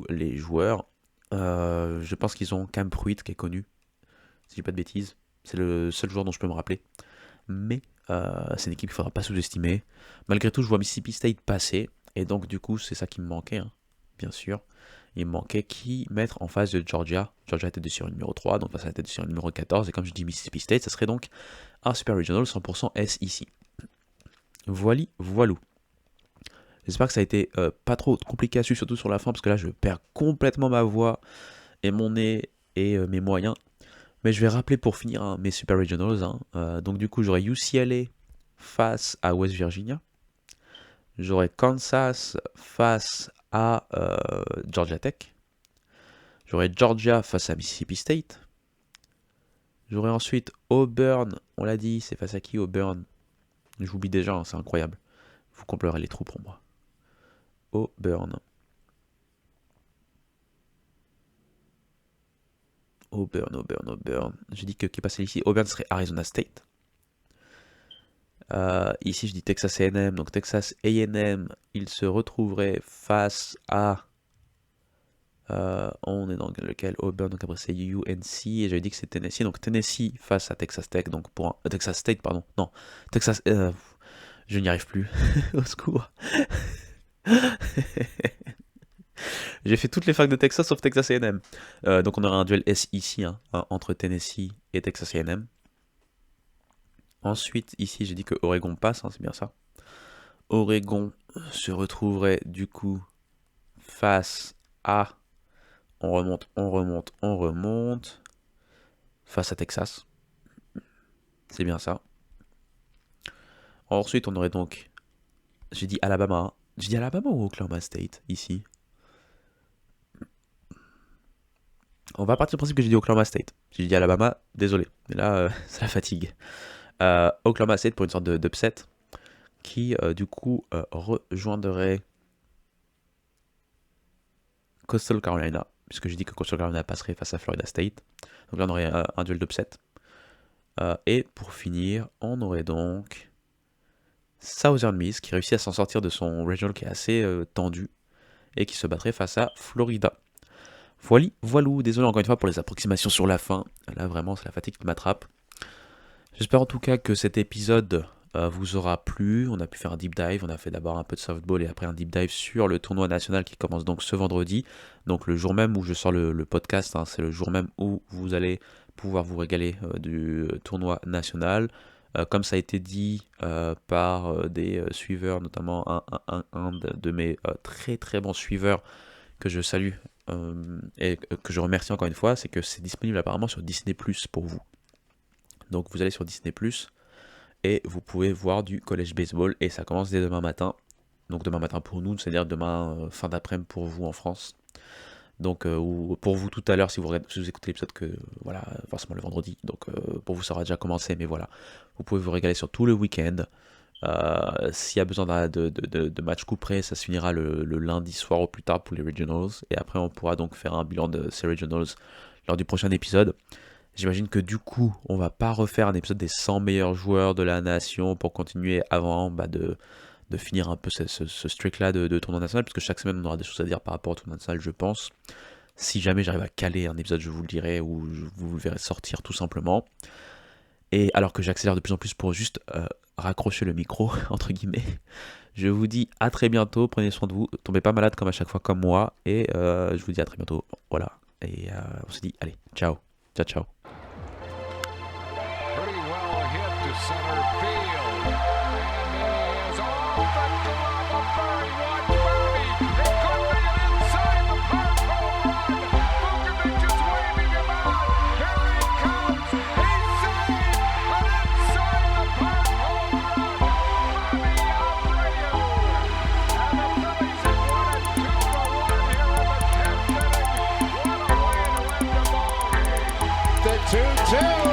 Speaker 1: les joueurs. Je pense qu'ils ont Cam Pruitt qui est connu, si je dis pas de bêtises. C'est le seul joueur dont je peux me rappeler. Mais c'est une équipe qu'il ne faudra pas sous-estimer. Malgré tout, je vois Mississippi State passer. Et donc, du coup, c'est ça qui me manquait, hein, bien sûr. Il me manquait qui mettre en face de Georgia. Georgia était de série numéro 3, donc face à la tête de série numéro 14. Et comme je dis Mississippi State, ça serait donc un Super Regional 100% SEC. Voilou. J'espère que ça a été pas trop compliqué à suivre, surtout sur la fin, parce que là, je perds complètement ma voix et mon nez et mes moyens. Mais je vais rappeler pour finir hein, mes Super Regionals. Hein. Donc du coup, j'aurai UCLA face à West Virginia. J'aurai Kansas face à Georgia Tech. J'aurai Georgia face à Mississippi State. J'aurai ensuite Auburn. On l'a dit, c'est face à qui Auburn? J'oublie déjà, hein, c'est incroyable. Vous compléterez les trous pour moi. Auburn. Je dis que qui passait ici, Auburn serait Arizona State. Ici, je dis Texas A&M. Donc Texas A&M, il se retrouverait face à... on est dans lequel Auburn, donc après c'est UNC, et j'avais dit que c'est Tennessee. Donc Tennessee face à Texas Tech, donc pour Texas State, pardon. Non, Texas... je n'y arrive plus. Au secours. J'ai fait toutes les facs de Texas sauf Texas A&M. Donc on aura un duel SEC hein, entre Tennessee et Texas A&M. Ensuite, ici, j'ai dit que Oregon passe, hein, c'est bien ça. Oregon se retrouverait du coup face Ah, on remonte. Face à Texas. C'est bien ça. Ensuite, on aurait donc... J'ai dit Alabama. J'ai dit Alabama ou Oklahoma State, ici? On va partir du principe que j'ai dit Oklahoma State. Si j'ai dit Alabama, désolé. Mais là, c'est la fatigue. Oklahoma State pour une sorte d'upset qui, du coup, rejoindrait Coastal Carolina, puisque j'ai dit que Coastal Carolina passerait face à Florida State. Donc là, on aurait un duel d'upset. Et pour finir, on aurait donc Southern Miss qui réussit à s'en sortir de son regional qui est assez tendu et qui se battrait face à Florida. Voilou, désolé encore une fois pour les approximations sur la fin. Là, vraiment, c'est la fatigue qui m'attrape. J'espère en tout cas que cet épisode vous aura plu. On a pu faire un deep dive. On a fait d'abord un peu de softball et après un deep dive sur le tournoi national qui commence donc ce vendredi. Donc le jour même où je sors le podcast, c'est le jour même où vous allez pouvoir vous régaler du tournoi national. Comme ça a été dit par des suiveurs, notamment un de mes très très bons suiveurs que je salue et que je remercie encore une fois, c'est que c'est disponible apparemment sur Disney+ pour vous. Donc vous allez sur Disney+, et vous pouvez voir du college baseball, et ça commence dès demain matin. Donc demain matin pour nous, c'est-à-dire demain fin d'après-midi pour vous en France. Donc ou pour vous tout à l'heure si vous écoutez l'épisode que voilà forcément le vendredi. Donc pour vous ça aura déjà commencé, mais voilà, vous pouvez vous régaler sur tout le week-end. S'il y a besoin de matchs couperés, ça se finira le lundi soir au plus tard pour les regionals, et après on pourra donc faire un bilan de ces regionals lors du prochain épisode. J'imagine que du coup, on va pas refaire un épisode des 100 meilleurs joueurs de la nation pour continuer avant de finir un peu ce streak-là de tournoi national, parce que chaque semaine, on aura des choses à dire par rapport au tournoi national, je pense. Si jamais j'arrive à caler un épisode, je vous le dirai, ou vous le verrez sortir tout simplement. Et alors que j'accélère de plus en plus pour juste raccrocher le micro, entre guillemets, je vous dis à très bientôt, prenez soin de vous, tombez pas malade comme à chaque fois comme moi, et je vous dis à très bientôt, voilà. Et on se dit, allez, ciao, ciao.
Speaker 2: Center field, and he is off and glove of Murray. Watch Murray. It could be an inside the park home run. Vukovic is waving him out. Here he comes. He's saved. An inside the park home run. Bobby Abreu. And the Phillies have won it 2-1 here in the 10th inning. What a way to end the ball game. The 2-2.